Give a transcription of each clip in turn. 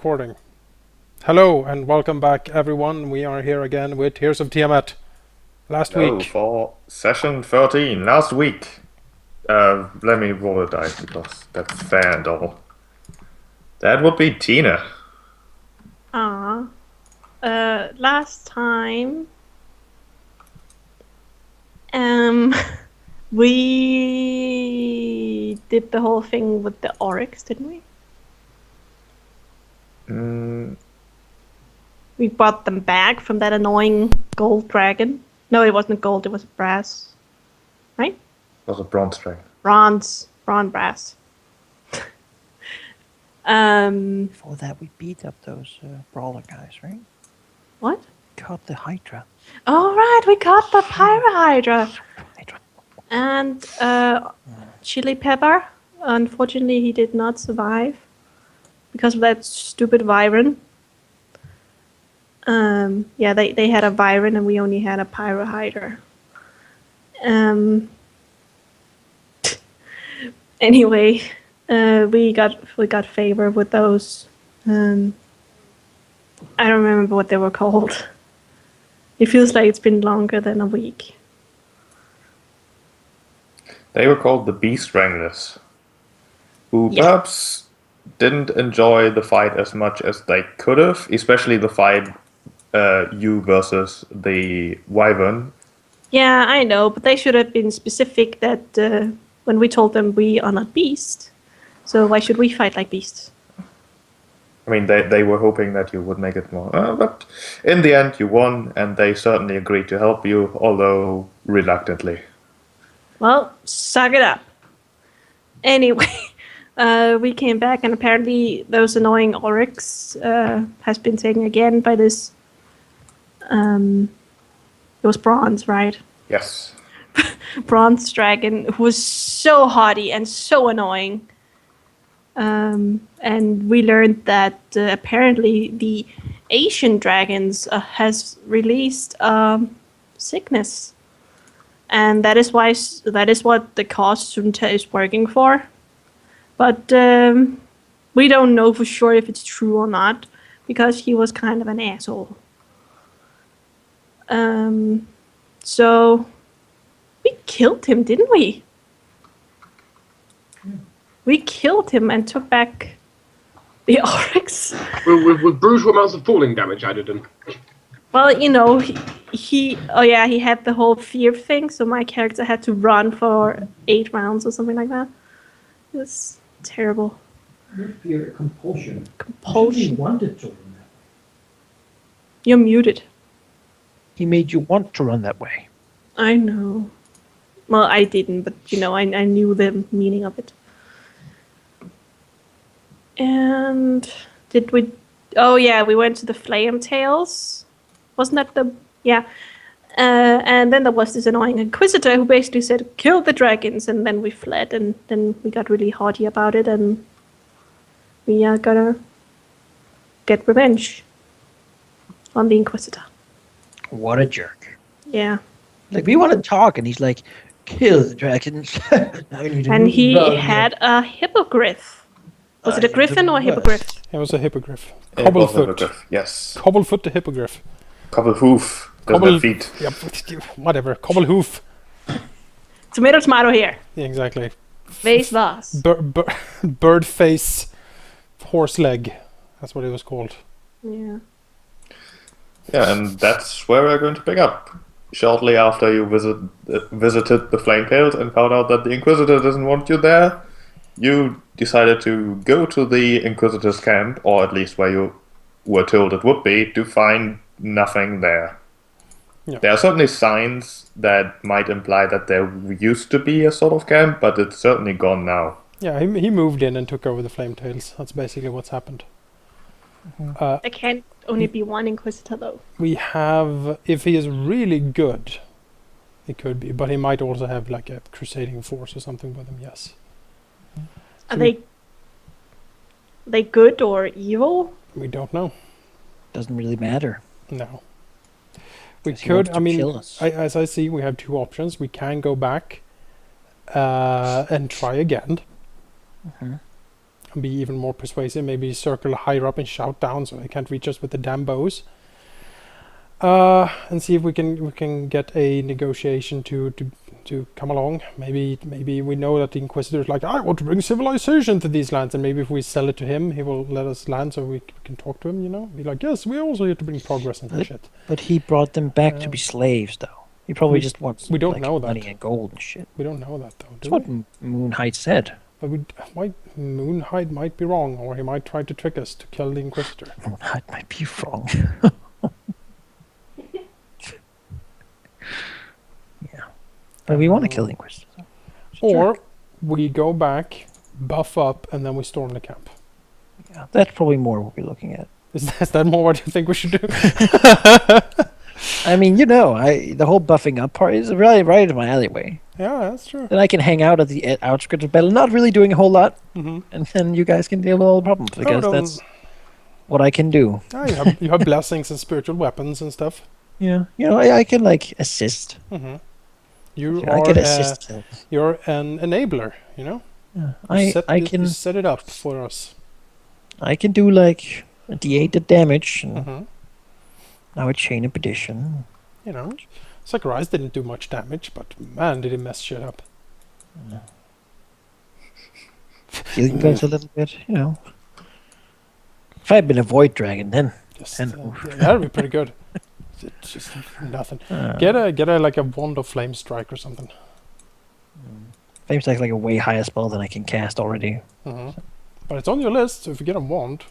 recording. Hello and welcome back, everyone. We are here again with Tears of Tiamat. Last Hello week, for session 13, last week. Let me roll a dice because that's fair and all. That would be Tina. Ah, last time, um, we did the whole thing with the oryx, didn't we? Mm, We brought them back from that annoying gold dragon. No, it wasn't gold, it was brass. Right? was a bronze dragon. Bronze, brass. Before that, we beat up those brawler guys, right? What? Caught the Hydra. Oh, right, we caught the Pyrohydra. Hydra. And, Chili Pepper. Unfortunately, he did not survive because of that stupid Vyron. Yeah, they had a Vyron and we only had a Pyrohydra. Anyway, we got favor with those. I don't remember what they were called. It feels like it's been longer than a week. They were called the Beast Wranglers, who Yeah. perhaps didn't enjoy the fight as much as they could have, especially the fight you versus the Wyvern. Yeah, I know, but they should have been specific that when we told them we are not beasts, so why should we fight like beasts? I mean, they were hoping that you would make it more. But in the end, you won, and they certainly agreed to help you, although reluctantly. Well, suck it up. Anyway, we came back, and apparently those annoying oryx has been taken again by this. It was bronze, right? Yes. Bronze dragon who was so haughty and so annoying. And we learned that apparently the Asian dragons has released sickness, and that is what the cause Sunta is working for. But we don't know for sure if it's true or not because he was kind of an asshole. So we killed him, didn't we? We killed him and took back the oryx. With brutal amounts of falling damage added in. Well, you know, he had the whole fear thing, so my character had to run for 8 rounds or something like that. It was terrible. Fear compulsion. Compulsion. She wanted to run that. You're muted. He made you want to run that way. I know. Well, I didn't, but you know, I knew the meaning of it. And did we? Oh yeah, we went to the Flame Tails. Wasn't that the? Yeah. And then there was this annoying inquisitor who basically said, "Kill the dragons," and then we fled, and then we got really haughty about it, and we are gonna get revenge on the inquisitor. What a jerk. Yeah. Like, we want to talk, and he's like, kill the dragons. Now we need to And move he on. had a hippogriff. Was it a griffin or a hippogriff? it was a hippogriff. It was a Cobblefoot. hippogriff, yes. Cobblefoot the hippogriff. Cobble hoof. Doesn't Cobble- have feet. Yep, whatever. Cobblehoof. Tomato, here. Yeah, exactly. Vase vas. Bird face horse leg. That's what it was called. Yeah. Yeah, and that's where we're going to pick up. Shortly after you visited the Flame Tails and found out that the Inquisitor doesn't want you there, you decided to go to the Inquisitor's camp, or at least where you were told it would be, to find nothing there. Yeah. There are certainly signs that might imply that there used to be a sort of camp, but it's certainly gone now. Yeah, he moved in and took over the Flame Tails. That's basically what's happened. There can't only be one inquisitor though. We have, if he is really good, it could be, but he might also have like a crusading force or something with him, yes. Are they good or evil? We don't know. Doesn't really matter. No. We Guess he could, wants I to mean, kill us. as I see, we have two options. We can go back and try again. and be even more persuasive. Maybe circle higher up and shout down so they can't reach us with the damn bows. And see if we can get a negotiation to come along. Maybe we know that the Inquisitor is like, I want to bring civilization to these lands, and maybe if we sell it to him, he will let us land so we can talk to him. You know, be like, yes, we're also here to bring progress and shit. But he brought them back to be slaves, though. He probably just wants we don't like, know that. money and gold and shit. We don't know that though. That's what Moonhide said. But Moonhide might be wrong, or he might try to trick us to kill the Inquisitor. Moonhide might be wrong. Yeah. But we want to kill the Inquisitor. Or we go back, buff up, and then we storm the camp. Yeah, that's probably more what we're looking at. Is that more what you think we should do? I mean, the whole buffing up part is really right in my alleyway. Yeah, that's true. Then I can hang out at the outskirts of battle, not really doing a whole lot, Mm-hmm. and then you guys can deal with all the problems because that's what I can do. Yeah, you have blessings and spiritual weapons and stuff. Yeah, I can like assist. Mm-hmm. I can assist. You're an enabler, you know. Yeah, You set it up for us. I can do like a D8 damage. And Mm-hmm. now a chain of perdition. You know, Zacharias didn't do much damage, but man, did he mess shit up. Healing goes a little bit, If I had been a void dragon, then Just, And- yeah, that'd be pretty good. It's just nothing. Get a like a wand of flame strike or something. Flame Strike's like a way higher spell than I can cast already. Mm-hmm. But it's on your list, so if you get a wand,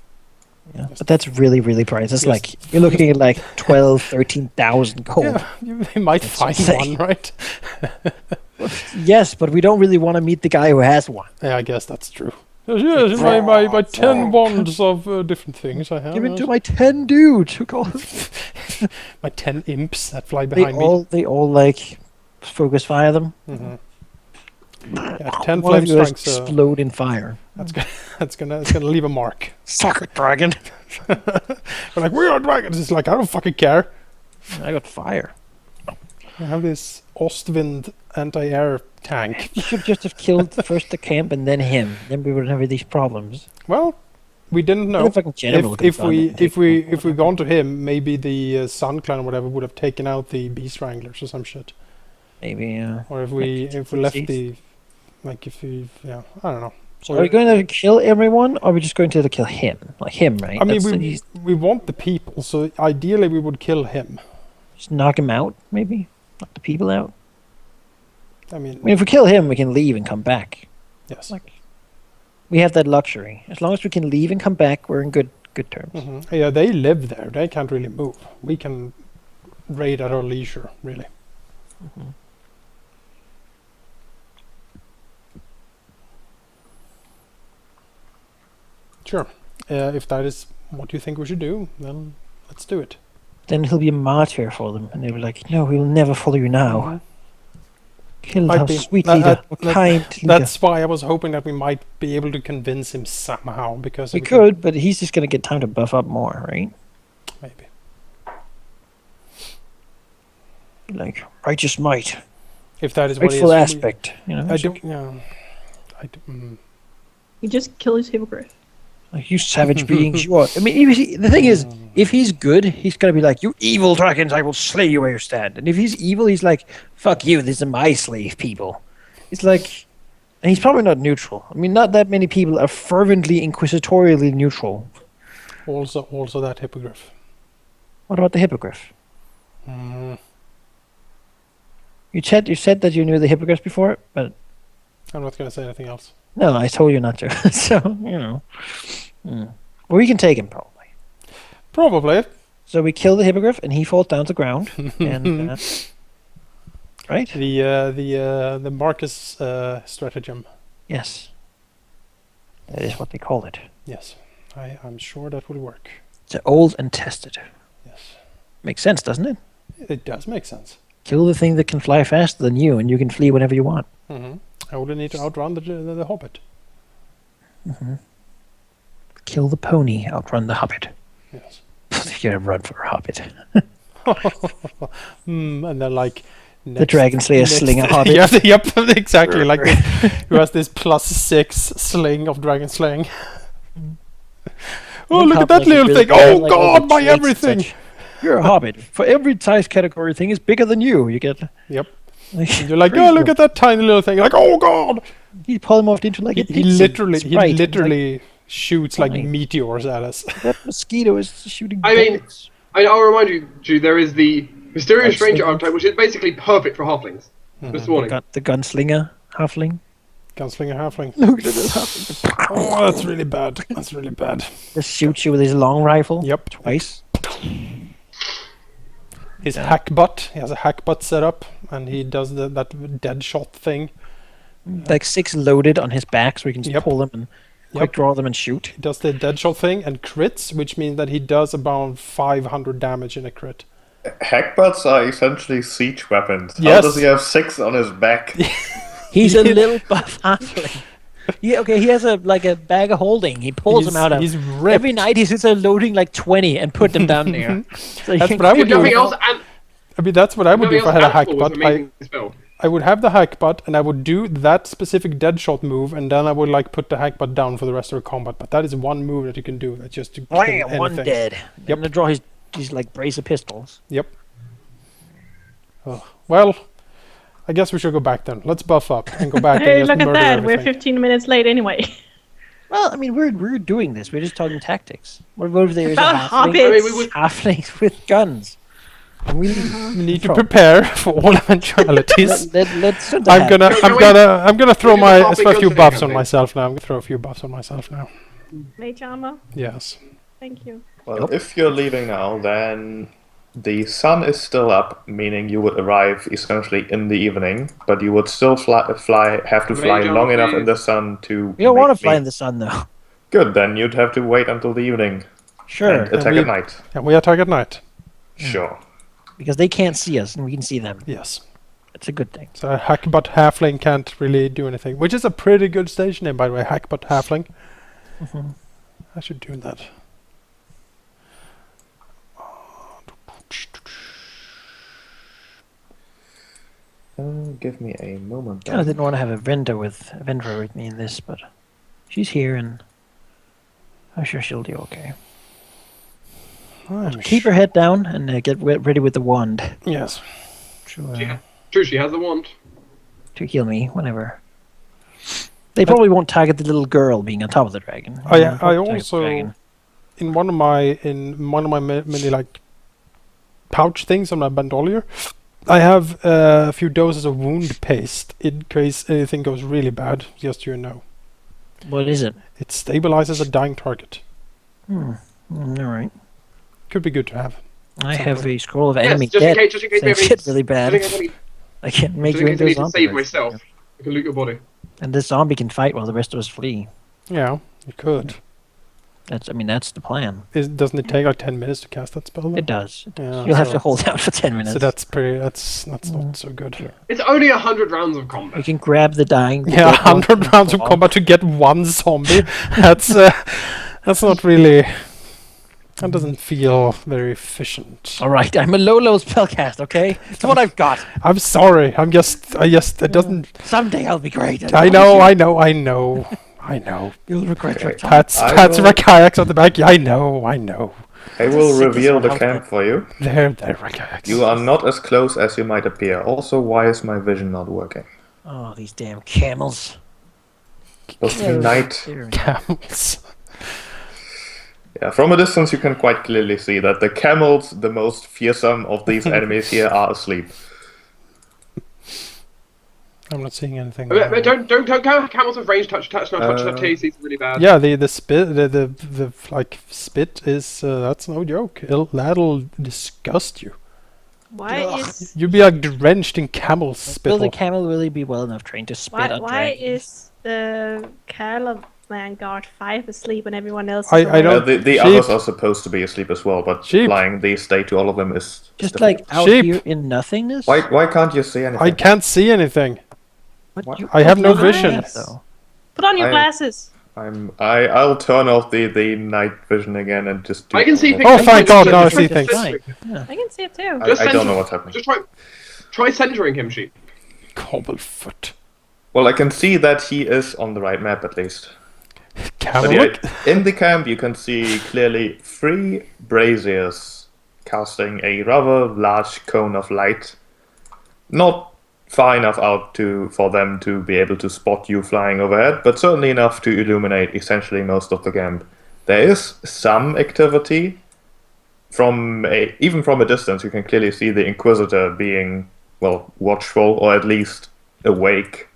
Yeah, but that's really, really priced. It's Yes. like you're looking at like 13,000 gold. yeah, you might That's find insane. one, right? Yes, but we don't really want to meet the guy who has one. Yeah, I guess that's true. Yes, my 10 wands of different things I have. Give it to yes. my 10 dudes who call My 10 imps that fly they behind me. they all like focus fire them. Mm-hmm. Yeah, 10 One of flame you strikes. explode in fire. It's gonna leave a mark. Suck it, dragon. We're like, we are dragons. It's like, I don't fucking care. I got fire. I have this Ostwind anti-air tank. You should just have killed first the camp and then him. Then we wouldn't have these problems. Well, we didn't know. The fucking general could have done it. If we gone to him, maybe the Sun Clan or whatever would have taken out the Beast Wranglers or some shit. Maybe, yeah. Or if we left the, like if we, yeah, I don't know. So are we going to kill everyone, or are we just going to kill him? Like him, right? I mean, That's we want the people, so ideally we would kill him. just knock him out, maybe? Knock the people out? I I mean, mean, if we kill him, we can leave and come back. yes. Like, we have that luxury. As long as we can leave and come back, we're in good terms. Mhm. Yeah, they live there. They can't really move. We can raid at our leisure, really. Sure. If that is what you think we should do, then let's do it. Then he'll be a martyr for them, and they'll be like, "No, we will never follow you now." Kill Might our be. sweet That- leader, that- or that- kind leader. That's why I was hoping that we might be able to convince him somehow, because We could, but he's just gonna get time to buff up more, right? maybe. Like righteous might, If that is what rightful he is. aspect. I don't. Yeah. You just kill his hippogriff. Like, you savage beings, you are. I mean, the thing is, if he's good, he's gonna be like, "You evil dragons, I will slay you where you stand." And if he's evil, he's like, "Fuck you, these are my slave people." It's like, and he's probably not neutral. I mean, not that many people are fervently inquisitorially neutral. Also that hippogriff. What about the hippogriff? Mm, You said that you knew the hippogriff before, but I'm not gonna say anything else. no, I told you not to. So Well, we can take him probably. Probably. So we kill the hippogriff, and he falls down to the ground, and right? The Marcus stratagem. Yes, that is what they call it. Yes, I'm sure that will work. It's old and tested. Yes, Makes sense, doesn't it? it does make sense. Kill the thing that can fly faster than you, and you can flee whenever you want. Hmm. I only need to outrun the Hobbit. Kill the pony, outrun the hobbit. Yes. You're gonna run for a hobbit. And then like The Dragon Slayer slinger hobbit. Yeah, yep, exactly. Like this, who has this +6 sling of dragon slaying. Oh, look at that little thing! Oh God, my everything! You're a hobbit. For every size category thing is bigger than you. You get. Yep. Like, You're like, oh, look at that tiny little thing! You're like, oh God! He polymorphed into like He a pixie sprite. literally shoots like Fine. meteors at us. That mosquito is shooting. I mean- bullets. I'll remind you, Drew, there is the Mysterious That's Stranger the- archetype, which is basically perfect for halflings. Just warning. The gunslinger halfling. Gunslinger halfling. Look at this halfling. Oh, that's really bad. That's really bad. Just shoots you with his long rifle. Yep. Twice. His hack butt. He has a hack butt set up, and he does that dead shot thing. Like 6 loaded on his back, so he can just Yep. pull them and quick draw them and shoot. He does the dead shot thing and crits, which means that he does about 500 damage in a crit. Hackbutts are essentially siege weapons. How Yes. does he have 6 on his back? He's a little buff halfling. Yeah, okay, he has a bag of holding. He pulls them out of. He's ripped. Every night he sits there loading like 20 and put them down there. So he That's can what I would If do. nothing else, and I mean, that's what I would do if I had a hack was butt. an amazing spell. I would have the hack butt, and I would do that specific dead shot move, and then I would like put the hack butt down for the rest of the combat. But that is one move that you can do. That's just to kill Blam, one anything. dead. Yep. I'm gonna draw his like brace of pistols. Yep. Oh, well, I guess we should go back then. Let's buff up and go back Hey, and just look at murder that. We're everything. 15 minutes late anyway. Well, I mean, we're doing this. We're just talking tactics. What if there is a About halfling, hobbits. I mean, we would- halflings with guns? And we We need to prepare for all eventualities. let's I'm gonna throw we do my the halfling a few gun buffs thing, on I think. myself now. I'm gonna throw a few buffs on myself now. Mage armor. Yes. Thank you. Well, if you're leaving now, then the sun is still up, meaning you would arrive essentially in the evening, but you would still have to fly Mage long armor, enough in please. the sun to. We don't want make to fly me- in the sun, though. Good, then you'd have to wait until the evening Sure, and attack we- at night. And we attack at night. Sure. because they can't see us and we can see them. Yes. It's a good thing. So Hackbutt Halfling can't really do anything, which is a pretty good station name, by the way. Hackbutt Halfling. I should do that. Give me a moment. I didn't want to have a vendor with me in this, but she's here and I'm sure she'll do okay. Keep her head down and get ready with the wand Yes. True, she has the wand. to heal me whenever. They probably won't target the little girl being on top of the dragon. I They won't target the also dragon. in one of my many like pouch things on my bandolier, I have a few doses of wound paste in case anything goes really bad. Just so you know, What is it? it stabilizes a dying target. All right. Could be good to have. I have a scroll of Yes, enemy just in dead. case we have Things any, get really just bad. in case I need, I can make just you in case into I a need to zombie. save right? myself. I can loot your body. And this zombie can fight while the rest of us flee. Yeah, you could. That's the plan. Doesn't it take like 10 minutes to cast that spell? Then? It does. Yeah, You'll have so- to hold out for 10 minutes. So that's not so good. It's only 100 rounds of We combat. can grab the dying. the Yeah, dead one 100 and rounds of go on. combat to get one zombie. That's not really. That doesn't feel very efficient. All right, I'm a low spellcast. Okay, it's what I've got. I'm sorry. It doesn't. Someday I'll be great. I know. You'll regret your time. Pat's Rakayaks on the back. Yeah, I know. I will sick reveal as the one camp for you. They're Rakayaks. You are not as close as you might appear. Also, why is my vision not working? Oh, these damn camels. Supposed to be night. camels. Yeah, from a distance you can quite clearly see that the camels, the most fearsome of these enemies here, are asleep. I'm not seeing anything. But don't go camels with range touch no touch. That TAC is really bad. Yeah, the spit, the like spit is that's no joke. That'll disgust you. Why is You'd be like drenched in camel Will spittle. the camel really be well enough trained to spit on why dragons? is the Caravan Guard 5 asleep and everyone else? I is awake? don't- The Sheep. others are supposed to be asleep as well, but Sheep. applying the state to all of them is Just difficult. like out Sheep. here in nothingness? Why can't you see anything? I can't see anything. What you- I have no what do you vision. have, though? Put on your I- glasses. I'll turn off the night vision again and just do I can see normal. things. Oh, thank God, now I Just see try- things. Right. I can see it too. I Just don't send- know what's happening. Just try. Try centering him, sheep. Cobblefoot. Well, I can see that he is on the right map at least. But Camelot? yeah, in the camp, you can see clearly 3 braziers casting a rather large cone of light. Not far enough out for them to be able to spot you flying overhead, but certainly enough to illuminate essentially most of the camp. There is some activity. Even from a distance, you can clearly see the Inquisitor being, well, watchful, or at least awake.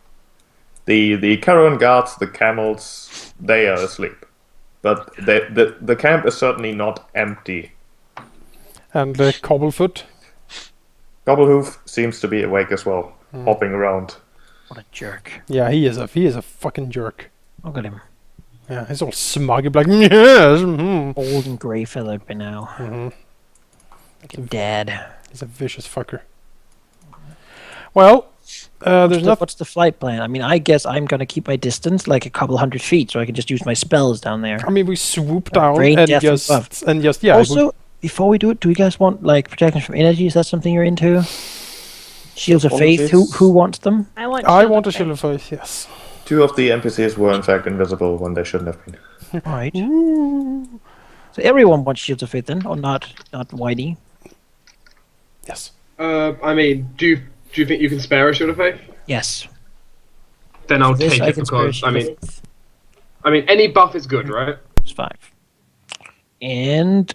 The caravan guards, the camels, they are asleep. But the camp is certainly not empty. And Cobblefoot? Gobblehoof seems to be awake as well, hopping around. What a jerk. Yeah, he is a fucking jerk. Look at him. Yeah, he's all smug, like, yes, Old and grey fellow by now. Like a dad. He's a vicious fucker. Well, there's nothing. What's the flight plan? I mean, I guess I'm going to keep my distance like a couple 100 feet so I can just use my spells down there. I mean, we swoop down Rain, and death, and just yeah. Also, before we do it, do you guys want like protection from energy? Is that something you're into? Shields of Faith. Who wants them? I want a shield of faith. Yes. 2 of the NPCs were in fact invisible when they shouldn't have been. All right. So everyone wants Shields of Faith then, or not Whitey? Yes. I mean, do you think you can spare a shield of faith? Yes. Then I'll This take I it can spare because Shield of Faith. I mean any buff is good, right? It's 5. And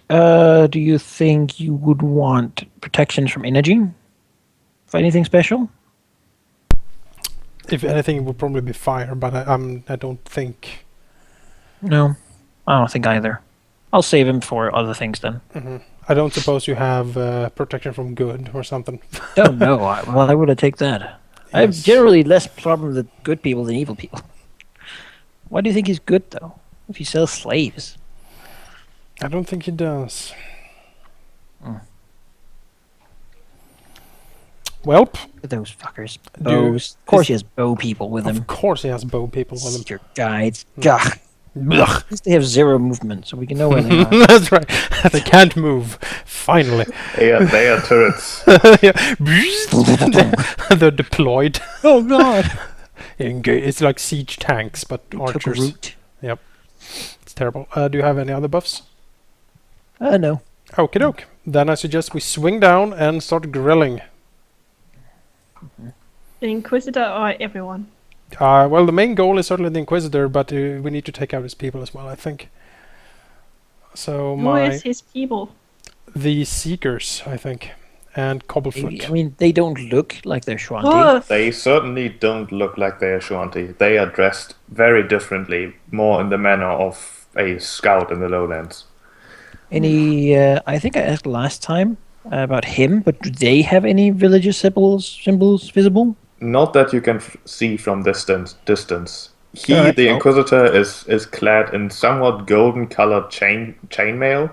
do you think you would want protections from energy? For anything special? If anything, it would probably be fire, but I don't think. No, I don't think either. I'll save him for other things then. I don't suppose you have protection from good or something. Oh no, why would I take that? I have Yes. generally less problem with good people than evil people. Why do you think he's good though? If he sells slaves? I don't think he does. Welp. Look at those fuckers. Bows. Of course he has bow people with him. Of course he has bow people with him. Your guides. Gah. Blech. At least they have 0 movement, so we can know where they are. That's right. They can't move. Finally. They are turrets. Yeah. They're deployed. Oh god! It's like siege tanks, but archers. Root. Yep. It's terrible. Do you have any other buffs? No. Okie doke. Then I suggest we swing down and start grilling. The Inquisitor or everyone? Well, the main goal is certainly the Inquisitor, but we need to take out his people as well, I think. So Who is his people? the Seekers, I think, and Cobblefoot. I mean, they don't look like they're Shwanti. Oh, They certainly don't look like they are Shuanti. They are dressed very differently, more in the manner of a scout in the lowlands. Any? I think I asked last time about him, but do they have any religious symbols visible? Not that you can see from distance. He, Alright, the well. Inquisitor, is clad in somewhat golden-colored chainmail,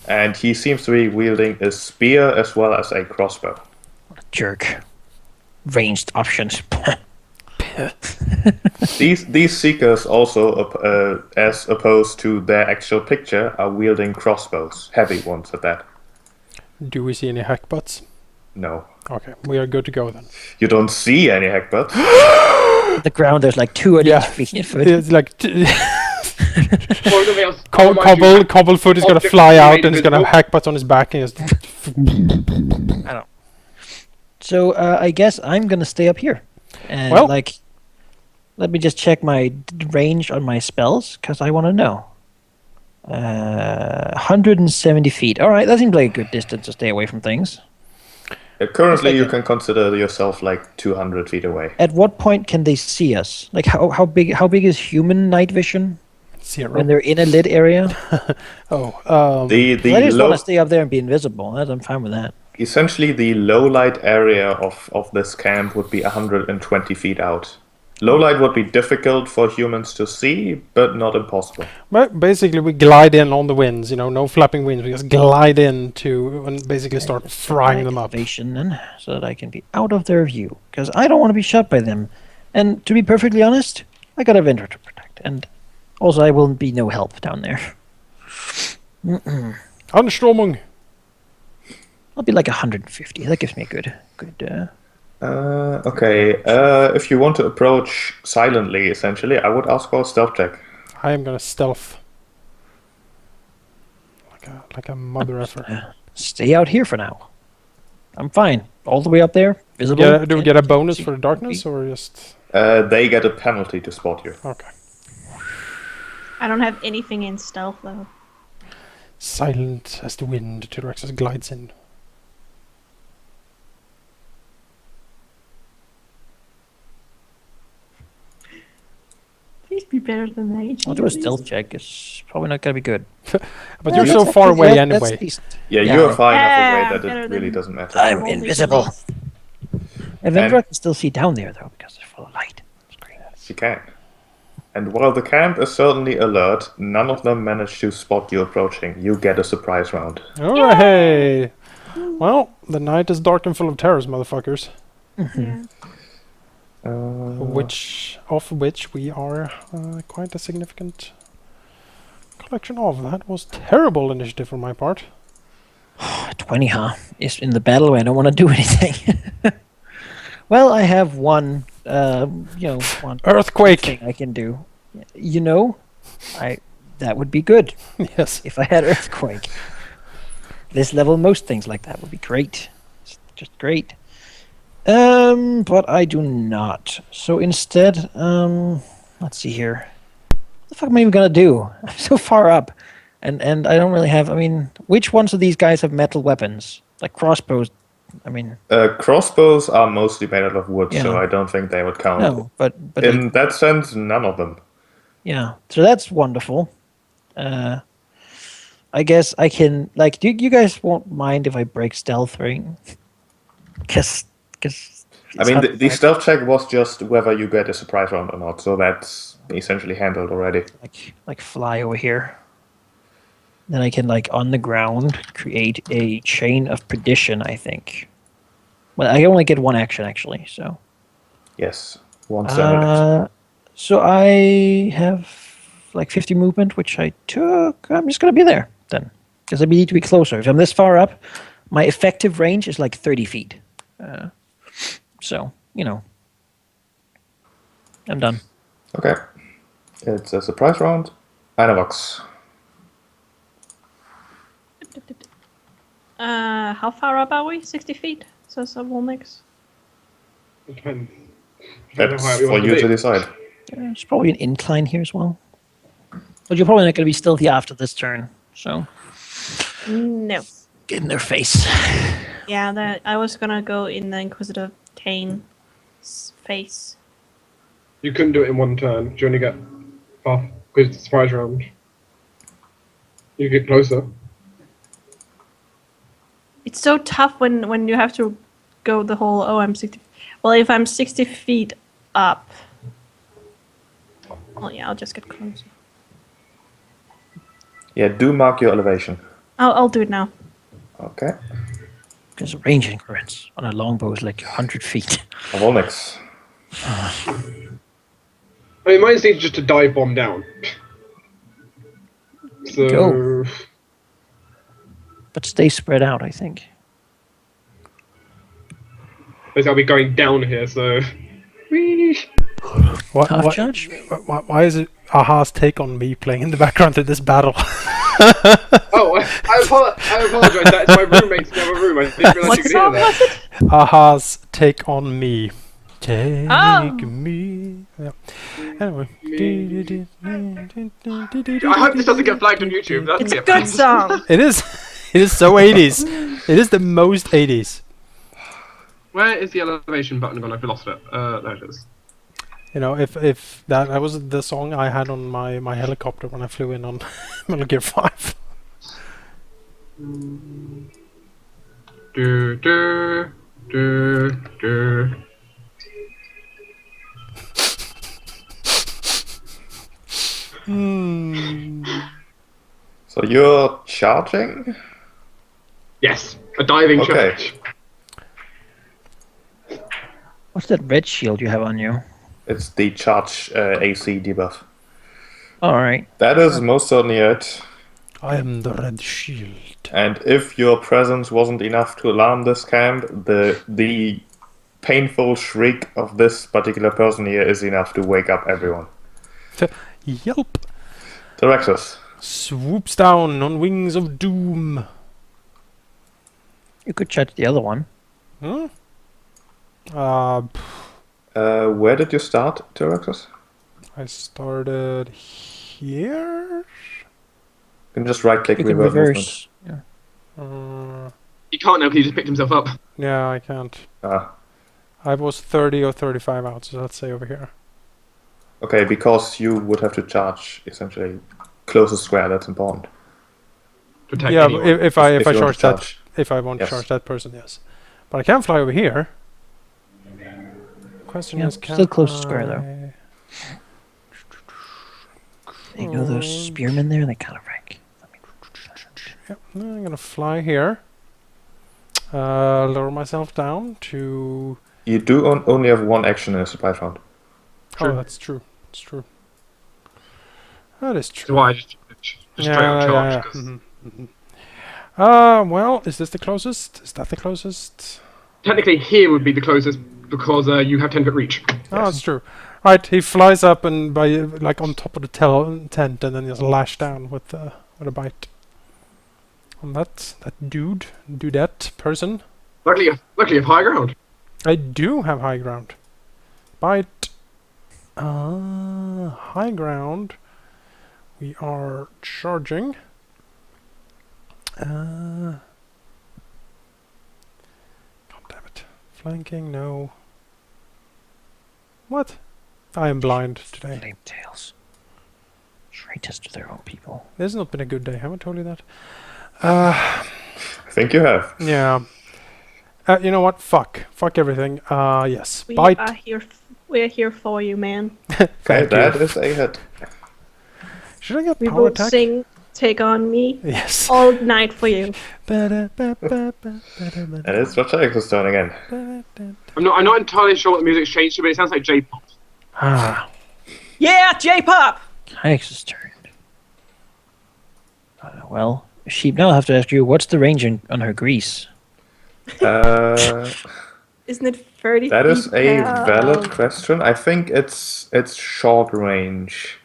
and he seems to be wielding a spear as well as a crossbow. Jerk. Ranged options. These seekers also, as opposed to their actual picture, are wielding crossbows, heavy ones at that. Do we see any hackbutts? No, Okay, we are good to go then. you don't see any hackbutts. The ground, there's like 2 Yeah. feet. It's like Or something else. Cobblefoot is gonna Objects fly out remain and he's gonna have invisible. hackbutts on his back and just So I guess I'm gonna stay up here, and Well- let me just check my range on my spells because I want to know. 170 feet. All right, that seems like a good distance to stay away from things. Currently, you can consider yourself like 200 feet away. At what point can they see us? Like how big is human night vision 0. when they're in a lit area? Oh, The I just low, want to stay up there and be invisible. I'm fine with that. essentially the low light area of this camp would be 120 feet out. Low light would be difficult for humans to see, but not impossible. but basically we glide in on the winds, no flapping winds. We just glide in to and basically start frying them up. Activation, then, so that I can be out of their view because I don't want to be shot by them. And to be perfectly honest, I got a vendor to protect, and also I will be no help down there. Anstormung. I'll be like 150. That gives me a good. Okay. If you want to approach silently, essentially, I would ask for a stealth check. I am gonna stealth. Like a mother effer. Stay out here for now. I'm fine. All the way up there, visible. Do we get a bonus see for the darkness or just? They get a penalty to spot you. Okay. I don't have anything in stealth though. Silent as the wind, T-Rexus glides in. Please be better than that. I'll do a stealth check. It's probably not gonna be good. But you're so far away anyway. Yeah, Yeah. you're fine enough Yeah, away that better it really than- doesn't matter. I'm Holy invisible. beast. Eventually, I can still see down there though because they're full of light. It's great. You can. And while the camp is certainly alert, none of them manage to spot you approaching. You get a surprise round. Alright. Well, the night is dark and full of terrors, motherfuckers. Yeah. Which we are quite a significant collection of. That was terrible initiative on my part. 20, huh? Is in the battle where I don't want to do anything. Well, I have one, one Earthquake! thing I can do. That would be good Yes. if I had earthquake. This level, most things like that would be great. It's just great. But I do not. So instead, let's see here. What the fuck am I even gonna do? I'm so far up, and I don't really have. I mean, which ones of these guys have metal weapons, like crossbows? I mean, Crossbows are mostly made out of wood, so Yeah. I don't think they would count. no, but In that sense, none of them. yeah. So that's wonderful. I guess I can like. You guys won't mind if I break stealth, right? Because I mean, the stealth check was just whether you get a surprise round or not, so that's essentially handled already. like fly over here. Then I can like on the ground create a chain of perdition, I think. Well, I only get one action actually, so. Yes, one standard action. So I have like 50 movement, which I took. I'm just gonna be there then, because I need to be closer. If I'm this far up, my effective range is like 30 feet. So I'm done. Okay. It's a surprise round. Anavox. How far up are we? 60 feet? So Volnix. Depends. That's how we for want you be. to decide. There's probably an incline here as well. But you're probably not going to be stealthy after this turn, so No. get in their face. Yeah, I was gonna go in the Inquisitor Tane's face. You couldn't do it in one turn. You only get half because it's a surprise round. You get closer. It's so tough when you have to go the whole, I'm 60. Well, if I'm 60 feet up. Well, yeah, I'll just get closer. Yeah, do mark your elevation. I'll do it now. Okay. Because range increments on a longbow is like 100 feet. Volnix. I mean, mine needs just to dive bomb down. So Go. But stay spread out, I think. basically I'll be going down here. So Whee! Half charge? Why is it Aha's take on me playing in the background of this battle? Oh, I apologize. That's my roommate's in the other room. I didn't realize What you could hear song that. was it? Aha's take on me. Take Oh. me. Yeah. Anyway. I hope this doesn't get flagged on YouTube. That's It's a good song. It is. It is so 80s. It is the most 80s. Where is the elevation button gone? I've lost it. There it is. You know, if that was the song I had on my helicopter when I flew in on Metal Gear 5. Do do do do. So you're charging? Yes, a diving Okay. charge. What's that red shield you have on you? It's the charge AC debuff. Alright. That is most certainly it. I am the Red Shield. And if your presence wasn't enough to alarm this camp, the painful shriek of this particular person here is enough to wake up everyone. Yelp! Directus. Swoops down on wings of doom. You could chat the other one. Hmm? Where did you start, Directus? I started here. You can just right-click You can reverse reverse. Yeah. He can't now because he just picked himself up. Yeah, I can't. movement. I was 30 or 35 out, so let's say over here. Okay, because you would have to charge, essentially, closest square, that's important. To attack Yeah, anyone. if I you want charge to that, charge. if I want Yes. to charge that person, yes. But I can fly over here. Question Yeah, is, can still close to square, though. I- You know those spearmen there? They kind of wreck. Yep, I'm gonna fly here. Lower myself down to. You do only have one action in a surprise round. Oh, that's true. It's true. That is That's true. why I just straight up charge. 'Cause Well, is this the closest? Is that the closest? technically, here would be the closest because you have 10-foot reach. Oh, that's true. Right, he flies up and by like on top of the tent, and then just lash down with a bite. On that dudette person. Luckily, you have high ground. I do have high ground. Bite. High ground. We are charging. God damn it. Flanking, no. What? I am blind today. Flame tails. Traitors to their own people. This has not been a good day, haven't I told you that? I think you have. Yeah. You know what? Fuck everything. Yes. We Bite. are here. We're here for you, man. Okay, Thank that you. is a hit. Should I get We power will attack? sing "Take on Me" Yes. all night for you. And it's Strategic's turn again. I'm not entirely sure what the music's changed to, but it sounds like J-pop. Yeah, J-pop. Kayak's turn. Well, Sheep, now I have to ask you, what's the range on her grease? Isn't it 30 That is feet a per- valid question. I think it's short range.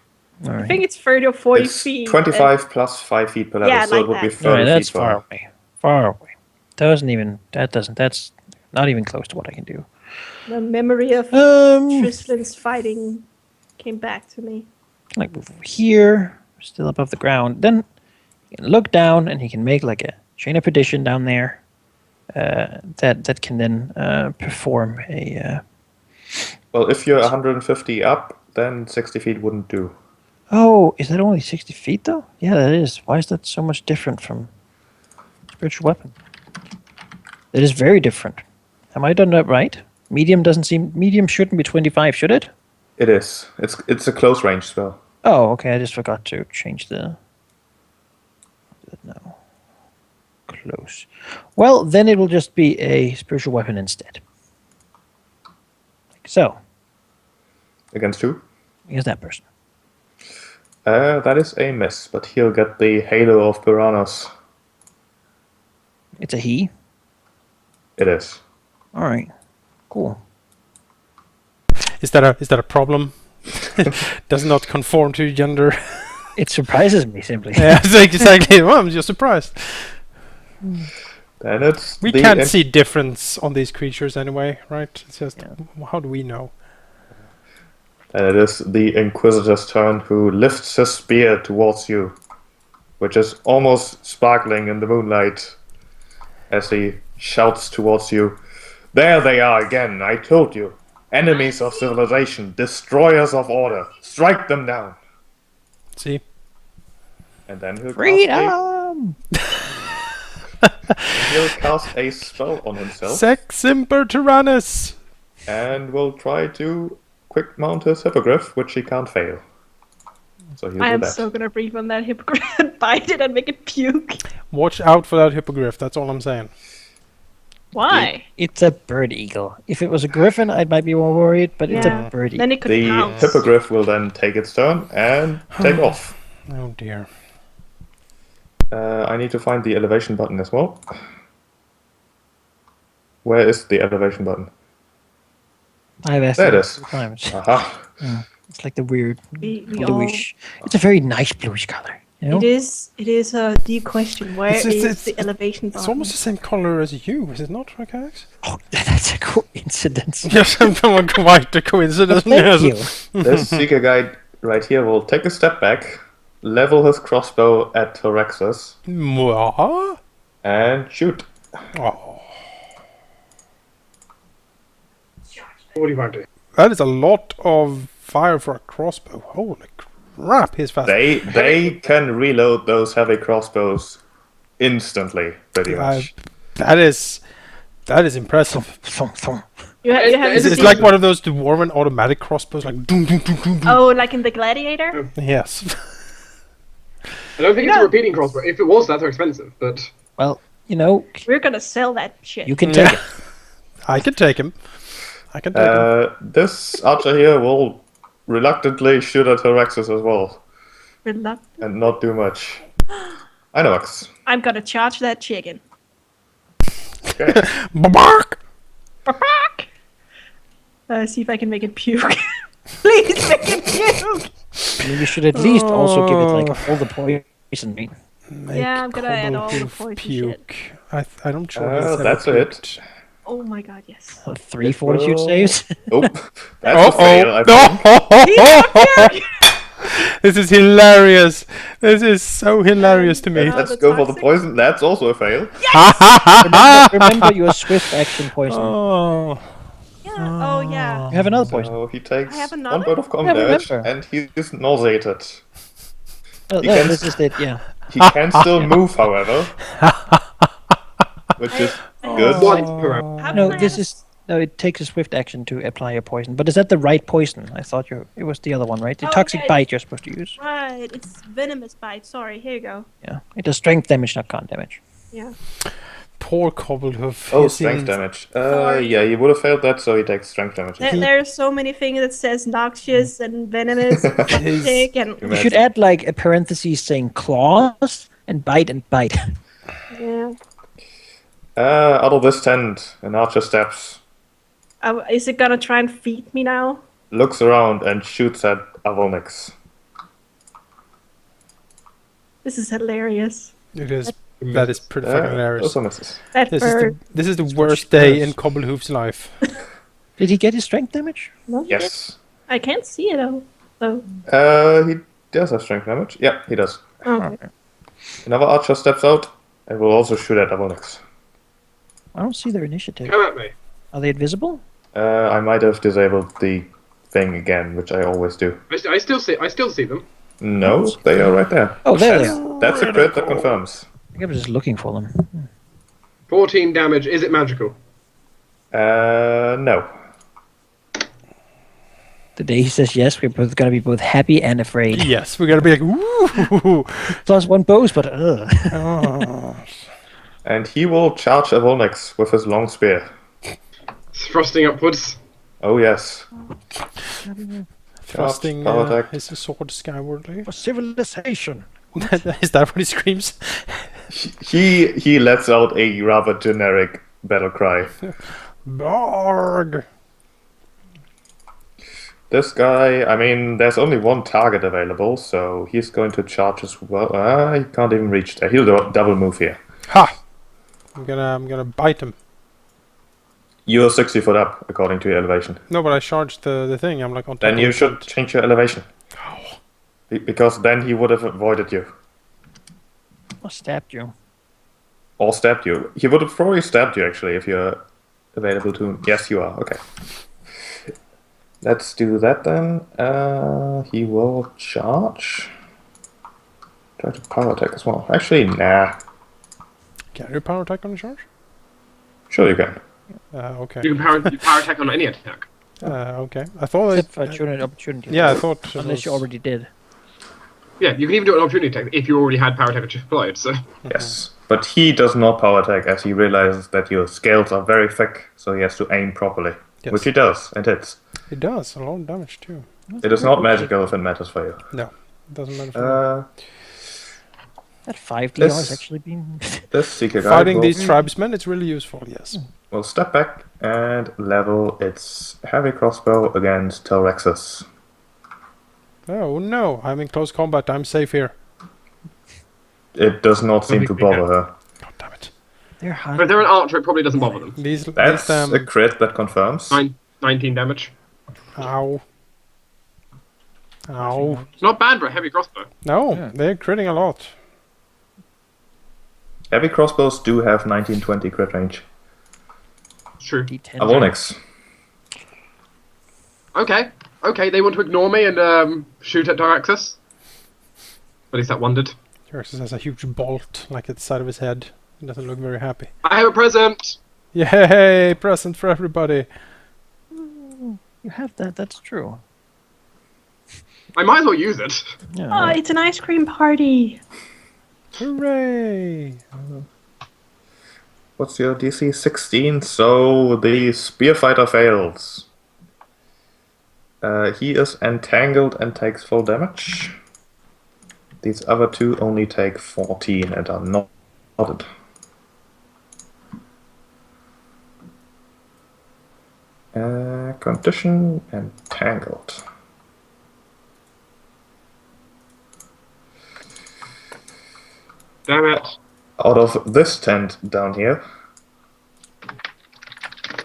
All I right. think it's 30 or 40 It's feet. 25 plus 5 feet per level, Yeah, so like it would be that. 30 All right, that's feet far far. away. Far away. That's not even close to what I can do. The memory of Um, Tristlan's fighting came back to me. like move over here, still above the ground. Then he can look down and he can make like a chain of perdition down there. That can then perform a. Well, if you're 150 up, then 60 feet wouldn't do. Oh, is that only 60 feet though? Yeah, that is. Why is that so much different from spiritual weapon? It is very different. Am I done that right? Medium shouldn't be 25, should it? It is. It's a close range spell. Oh, okay. I just forgot to change the. No. Close. Well, then it will just be a spiritual weapon instead. Like so. Against who? Here's that person. That is a miss, but he'll get the Halo of Piranhas. It's a he. It is. All right. Cool. Is that a problem? Does not conform to gender. It surprises me simply. Yeah, exactly. Well, I'm just surprised. Then it's We the can't see difference on these creatures anyway, right? It's just Yeah. how do we know? And it is the Inquisitor's turn, who lifts his spear towards you, which is almost sparkling in the moonlight, as he shouts towards you. There they are again, I told you. Enemies of civilization, destroyers of order. Strike them down. See? And then he'll Freedom! cast a spell on himself, Sex Imper Tyrannus! and will try to quick mount his hippogriff, which he can't fail. So he'll I do am that. so gonna breathe on that hippogriff and bite it and make it puke. Watch out for that hippogriff, that's all I'm saying. Why? It's a bird eagle. If it was a griffin, I might be more worried, but it's Yeah. a bird eagle. Then it could The pounce. hippogriff will then take its turn and take off. Oh dear. I need to find the elevation button as well. Where is the elevation button? I've asked There it it is. times. Aha. It's like the weird We all. bluish. It's a very nice bluish color. You know? It is. It is a deep question. Where is the elevation It's button? almost the same color as you, is it not, Rakax? Oh, that's a coincidence. Yes, quite a coincidence. Thank Yes. you. This seeker guy right here will take a step back, level his crossbow at Torexus, Mwah? and shoot. Oh, 45 days. that is a lot of fire for a crossbow. Holy crap, he's fast. They can reload those heavy crossbows instantly, pretty much. That is impressive. Thump, thump. You haven't It's seen- like one of those dwarven automatic crossbows, like doom, doom, doom, doom, doom. Oh, like in the Gladiator? Yes. I don't think it's Yeah. a repeating crossbow. If it was, that's expensive. But Well, you know, We're gonna sell that shit. you can take it. I can take him. I can take him. This archer here will reluctantly shoot at Torexus as well, Reluctant. and not do much. I know, X. I'm gonna charge that chicken. Okay. Bark! See if I can make it puke. Please make it puke. I mean, you should at least also give it like all the poison. Right? Make Yeah, I'm gonna add all the Cobblepoof poison puke. I don't sure he's ever That's a puked. hit. Oh my god, yes. 3 fortitude saves. Oh, that's a fail. I think. This is hilarious. This is so hilarious to me. Oh, Let's the go for the toxic- poison. That's also a fail. Remember your swift action poison. Oh, Yeah. Oh yeah. You have another poison. So he takes I have 1 another? point of combat, remember. and he is nauseated. Oh, You no, can- this is it. Yeah. He can still move, however, which is good. once per round. How No, can I this have is no. It takes a swift action to apply a poison. But is that the right poison? I thought it was the other one, right? The Oh, toxic yeah. bite you're supposed to use. Right, it's venomous bite. Sorry, here you go. Yeah, it does strength damage, not con damage. Yeah. poor Cobblepoof. Oh, He's strength in- damage. Sorry. Yeah, he would have failed that, so he takes strength damage. There are so many things that says noxious and venomous and toxic and You should add like a parenthesis saying claws and bite and bite. yeah. Out of this tent, an archer steps, Is it gonna try and feed me now? looks around, and shoots at Avolnix. This is hilarious. It is. That is pretty fucking hilarious. Also misses. That bird. This is the worst day in Cobblehoof's life. Did he get his strength damage? No, Yes. I can't see it though. So He does have strength damage. Yeah, he does. okay. Another archer steps out and will also shoot at Avolnix. I don't see their initiative. Come at me. Are they invisible? I might have disabled the thing again, which I always do. I still see them. No, they are right there. Oh, there they are. That's a crit that confirms. I think I was just looking for them. 14 damage. Is it magical? No. The day he says yes, we're both gonna be both happy and afraid. Yes, we're gonna be like, ooh. +1 bows, but Oh. And he will charge Avolnix with his long spear. It's thrusting upwards. Oh yes. Thrusting power attack. his sword skywardly. for civilization. Is that what he screams? He lets out a rather generic battle cry. Barg! This guy, I mean, there's only one target available, so he's going to charge as well. He can't even reach there. He'll do a double move here. Ha! I'm gonna bite him. You're 60 foot up, according to your elevation. No, but I charged the thing. I'm like on top. Then of you it. should change your elevation. Because then he would have avoided you. Or stabbed you. Or stabbed you. He would have probably stabbed you, actually, if you're available to... Yes, you are. Okay. Let's do that then. He will charge. Try to power attack as well. Actually, nah. Can you power attack on a charge? Sure you can. Okay. You can power attack on any attack. Okay. I thought. Except for opportunity. Yeah, I thought. it Unless you was- already did. Yeah, you can even do an opportunity attack if you already had power attack deployed. So Yes. But he does not power attack as he realizes that your scales are very thick, so he has to aim properly. Yes. Which he does, and hits. It does a lot of damage too. It is not magical if it matters for you. No, it doesn't matter. For me. That 5 DR This- has actually been. This Seeker guy Fighting will, these tribesmen, it's really useful, yes. will step back and level its heavy crossbow against Telrexus. Oh no, I'm in close combat, I'm safe here. It does not seem to think we bother her. God damn it. They're But hard. if they're an archer, it probably doesn't bother them. These That's a crit that confirms. 19 damage. Ow. Ow. Not bad for a heavy crossbow. No, Yeah. they're critting a lot. Heavy crossbows do have 19-20 crit range. True. D10. Avonix. Okay, they want to ignore me and shoot at Diraxus. At least that one did. Xerxes has a huge bolt, like at the side of his head. He doesn't look very happy. I have a present! Yay! Present for everybody. You have that. That's true. I might as well use it. Yeah. Oh, it's an ice cream party. Hooray! What's your DC? 16, so the spear fighter fails. He is entangled and takes full damage. These other two only take 14 and are not knotted. Condition entangled. Damn it. Out of this tent down here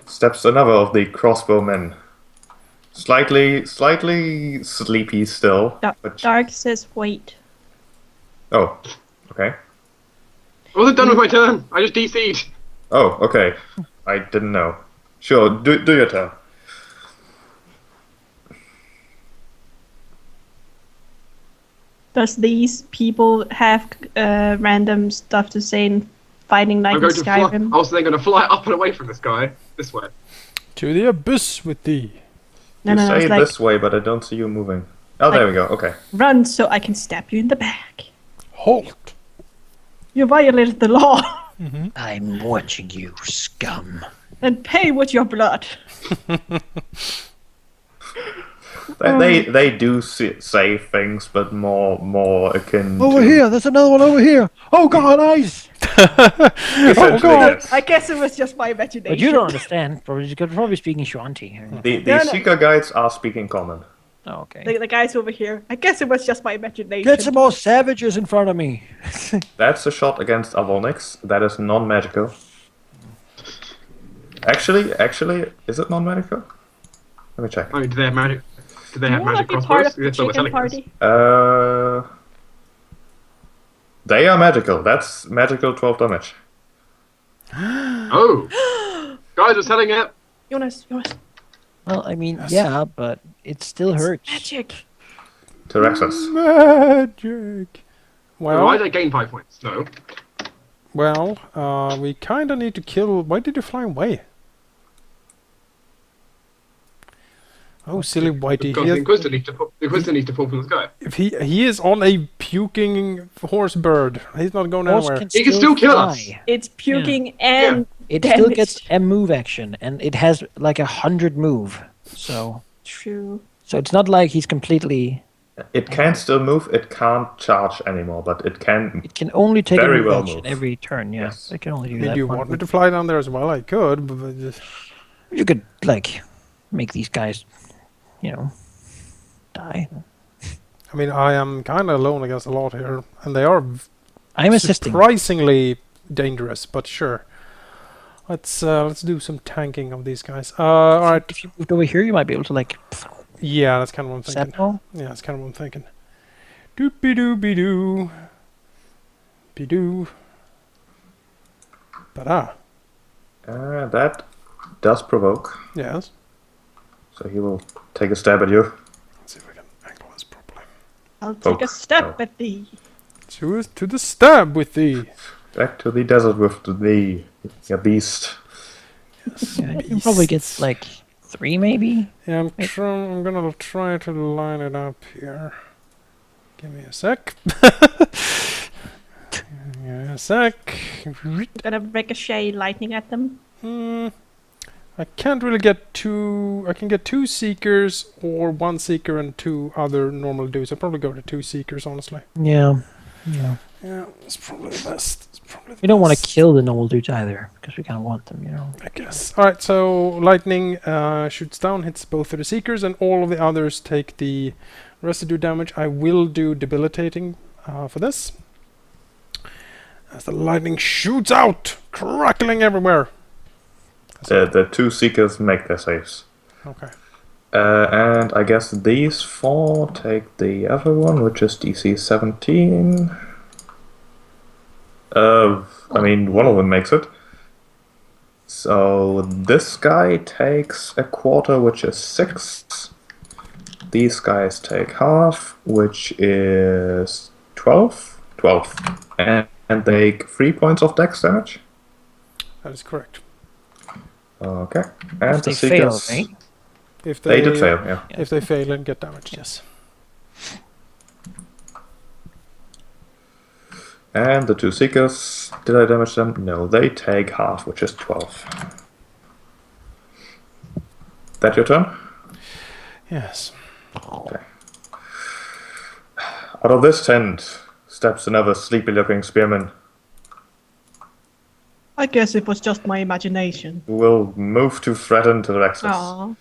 steps another of the crossbowmen. Slightly sleepy still. but- Dark says wait. Oh, okay. I wasn't done with my turn. I just DC'd. Oh, okay. I didn't know. Sure, do your turn. Does these people have random stuff to say in fighting like I'm in going to fly. Skyrim? I was then going to fly up and away from this guy. This way. To the abyss with thee. No, You no, say it's it like this way, but I don't see you moving. Oh, there we go. Okay. run so I can stab you in the back. Halt! You violated the law I'm watching you, scum. and pay with your blood. They do say things, but more akin Over to... here. There's another one over here. Oh God, ice. Essentially, yes. I guess it was just my imagination. But you don't understand. Probably you're probably speaking Shuanti. The No, no. Seeker guides are speaking common. Oh, okay. The guys over here. I guess it was just my imagination. Get some more savages in front of me. That's a shot against Avonix. That is non-magical. Actually, is it non-magical? Let me check. I mean, do they have magic? Do they Do you have want to magic be part crossbows? of the That's what we're chicken telling us. party? They are magical. That's magical 12 damage. Oh! Guys are selling it! Jonas. Well, I mean, Yes. yeah, but it still hurts. Magic. Terexus. Magic! Why Well, did I gain 5 points? No. we kinda need to kill... Why did you fly away? Oh, silly Whitey. Because He the has- Inquisitor needs to fall from the sky. if he is on a puking horse bird. He's not going Horse anywhere. He can still kill fly. us. It's puking and It still damaged. gets a move action, and it has like 100 move. So True. it's not like he's completely. It can still move. It can't charge anymore, but it can. It can only take Very a move well action move. every turn. Yeah, Yes. it can only do I mean, that. do you one want me move. to fly down there as well? I could, but just... You could like make these guys, die. I mean, I am kind of alone against a lot here, and they are I'm assisting. surprisingly dangerous. But sure, let's do some tanking of these guys. All right, If you moved over here, you might be able to like yeah, that's kind of what I'm thinking. settle. Yeah, that's kind of what I'm thinking. Doopy doopy doo, be doo. But That does provoke. yes. So he will take a stab at you. Let's see if we can angle this properly. I'll take Poke. a step Oh. at thee. To the stab with thee. Back to the desert with the beast. Yeah, you can probably get like 3 maybe. Yeah, I'm gonna try to line it up here. Give me a sec. Give me a sec. Gonna ricochet lightning at them. I can't really get two. I can get 2 seekers or 1 seeker and 2 other normal dudes. I'll probably go to 2 seekers, honestly. Yeah. Yeah, it's probably the best. We don't want to kill the noble dudes either, because we kind of want them, you know. I guess. All right, so lightning shoots down, hits both of the seekers, and all of the others take the residue damage. I will do debilitating for this, as the lightning shoots out, crackling everywhere. The 2 seekers make their saves. Okay. And I guess these 4 take the other one, which is DC 17. I mean, one of them makes it. So this guy takes a quarter, which is 6. These guys take half, which is 12. 12. And they take 3 points of dex damage. That is correct. Okay. And If the they fail, seekers. right? If They did fail, yeah. If they fail and get damaged, yes. And the 2 seekers, did I damage them? No, they take half, which is 12. That your turn? Yes. Okay. Out of this tent steps another sleepy-looking spearman I guess it was just my imagination. who will move to threaten to Rexus. Aw.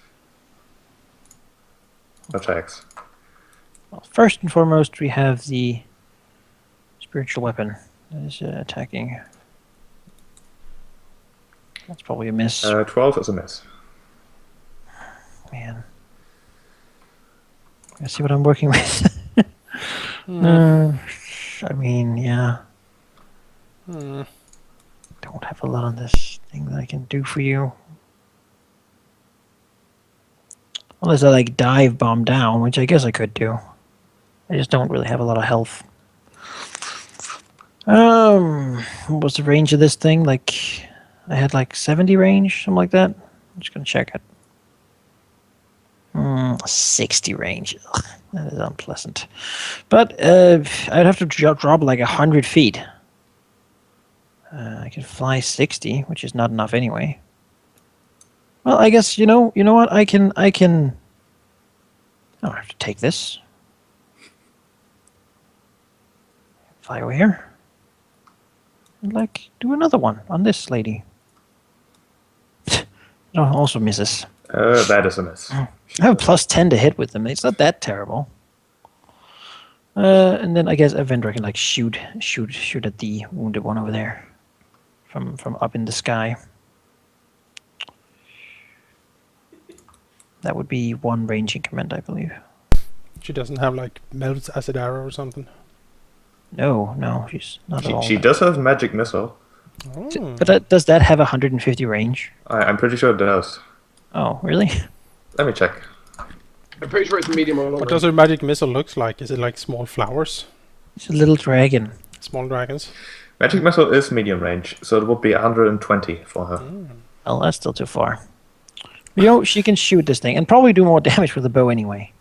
Attacks. Well, first and foremost, we have the spiritual weapon that is attacking. That's probably a miss. 12 is a miss. Man. I see what I'm working with. I mean, yeah. Don't have a lot on this thing that I can do for you. Unless I like dive bomb down, which I guess I could do. I just don't really have a lot of health. What was the range of this thing? Like, I had like 70 range, something like that. I'm just gonna check it. 60 range. Ugh, that is unpleasant. But I'd have to drop like 100 feet. I can fly 60, which is not enough anyway. Well, I guess you know what? I can. I don't have to take this. Fly over here. And like do another one on this lady. No, also misses. That is a miss. I have a plus 10 to hit with them. It's not that terrible. And then I guess Avendra can like shoot at the wounded one over there, from up in the sky. That would be 1 range increment, I believe. She doesn't have like melts acid arrow or something. No, she's not at all. She does have magic missile. Oh. But does that have 150 range? I'm pretty sure it does. Oh, really? Let me check. I'm pretty sure it's medium or long What does her magic missile look like? Is it like small flowers? It's a little dragon. Small dragons? Magic missile is medium range, so it would be 120 for her. Oh, that's still too far. You know, she can shoot this thing and probably do more damage with a bow anyway.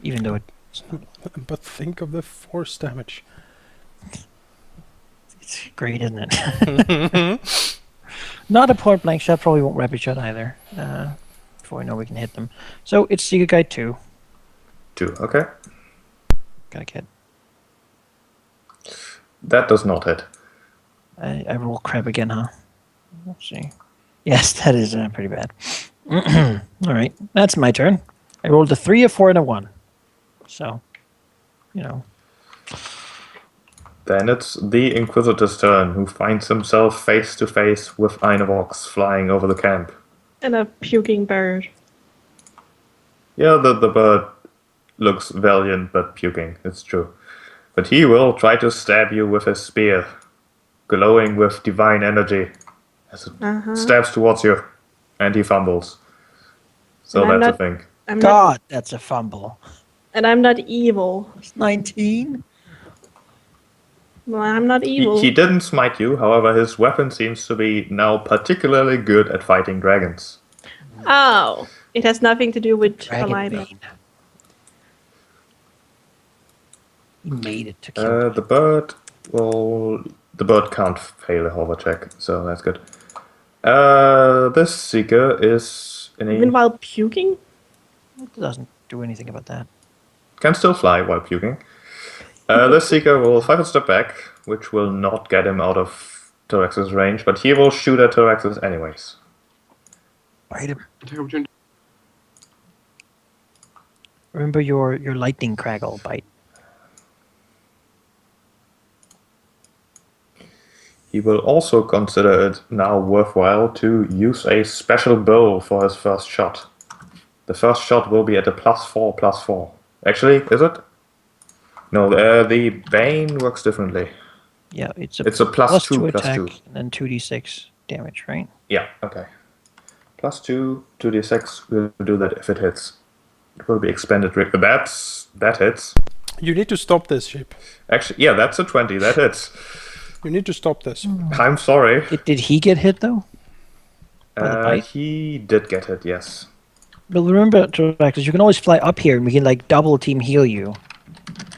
Even though it's But think of the force damage. great, isn't it? Not a point blank shot, probably won't rapid shot either. Before we know we can hit them. So it's Seeker Guide 2. 2, okay. Gotta get. That does not hit. I roll crap again, huh? Let's see. Yes, that is pretty bad. Alright, that's my turn. I rolled a 3, a 4, and a 1. So, you know. Then it's the Inquisitor's turn, who finds himself face to face with Einavox flying over the camp. And a puking bird. Yeah, the bird looks valiant but puking, it's true. But he will try to stab you with his spear, glowing with divine energy, as it stabs towards you, and he fumbles. So And I'm that's not- a thing. I'm not, God, that's a fumble. and I'm not evil. It's 19. Well, I'm not evil. He didn't smite you, however his weapon seems to be now particularly good at fighting dragons. Oh, it has nothing to do with Dragon alignment. Bane. He made it to kill. The bird the bird can't fail a hover check, so that's good. This seeker is in Even a while puking? It doesn't do anything about that. can still fly while puking. This Seeker will 5 foot step back, which will not get him out of Tyrax's range, but he will shoot at Tyrax's anyways. Bite him. Take opportunity. Remember your lightning craggle bite. He will also consider it now worthwhile to use a special bow for his first shot. The first shot will be at a +4/+4. Actually, is it? No, the Bane works differently. Yeah, it's It's a +2/+2. attack and then 2d6 damage, right? Yeah, okay. +2, 2d6 will do that if it hits. It will be expended. That hits. You need to stop this, Sheep. Actually, yeah, that's a 20. That hits. You need to stop this. I'm sorry. Did he get hit though? By the bite? He did get hit, yes. But remember, Tyrax, you can always fly up here and we can like double team heal you.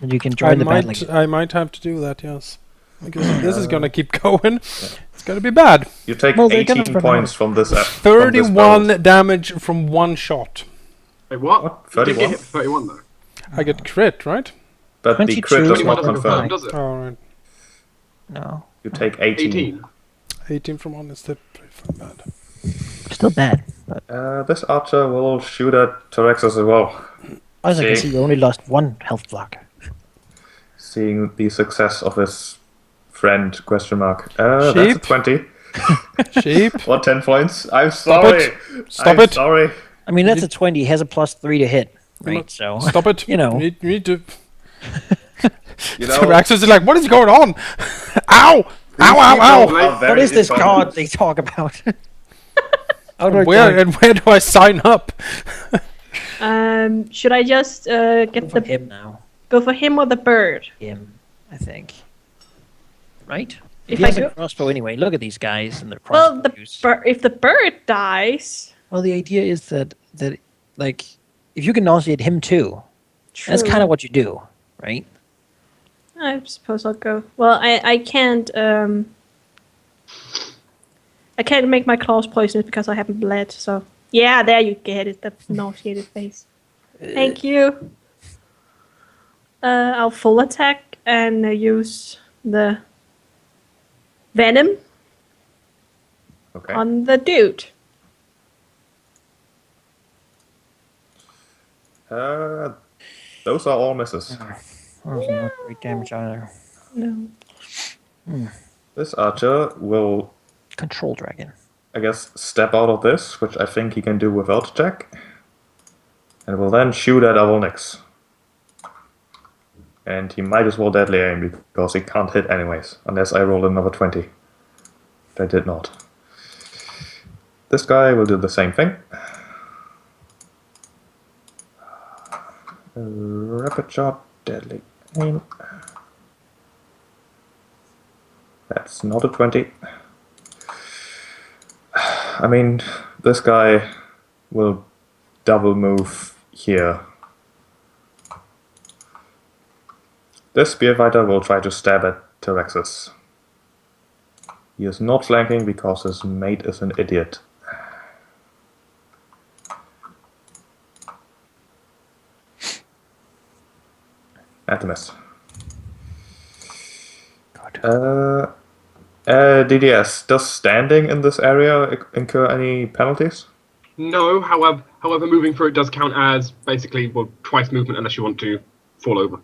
And you can join the battle again. I might have to do that, yes. Because if this is gonna keep going, it's gonna be bad. You take Well, they're gonna 18 run points from this. 31 damage from one shot. Wait, what? What? You did 31? get hit for 31 though. I get crit, right? But the 22 crit does is not not confirm. Does it? All right. No. You take 18. 18. 18 from one is pretty bad. Still bad. But This archer will shoot at Tyraxus as well. as I can See? see, you only lost one health block. Seeing the success of his friend, question mark. That's a Sheep? 20. Sheep. What, 10 points? I'm Stop sorry. it. Stop I'm it. sorry. I mean, that's a 20. He has a +3 to hit. You Right, so... Stop it. You know. You need to. You know, Tyraxus is like, what is going on? Ow! Ow, ow, ow! are very What is this determined. god they talk about? How do I Where join? and where do I sign up? Should I just Go get for the him now. go for him or the bird? Him, I think. Right? If he I has a go- crossbow ananyway. Look at these guys and their Well, crossbows. if the bird dies, Well, the idea is that like if you can nauseate him too, that's true. kind of what you do, right? I suppose I'll go. Well, I can't. I can't make my claws poisonous because I haven't bled. So yeah, there you get it. The nauseated face. Thank you. I'll full attack and use the venom Okay. on the dude. Those are all misses. Oh, not great damage either. No. This archer will, Control dragon. I guess, step out of this, which I think he can do without a check, and will then shoot at Avolnix. And he might as well deadly aim because he can't hit anyways, unless I roll another 20. But I did not. This guy will do the same thing. Rapid shot, deadly aim. That's not a 20. I mean, this guy will double move here. This spearfighter will try to stab at Tyraxus. He is not flanking because his mate is an idiot. At the miss. God. DDS, does standing in this area incur any penalties? No, however, moving through it does count as basically twice movement unless you want to fall over.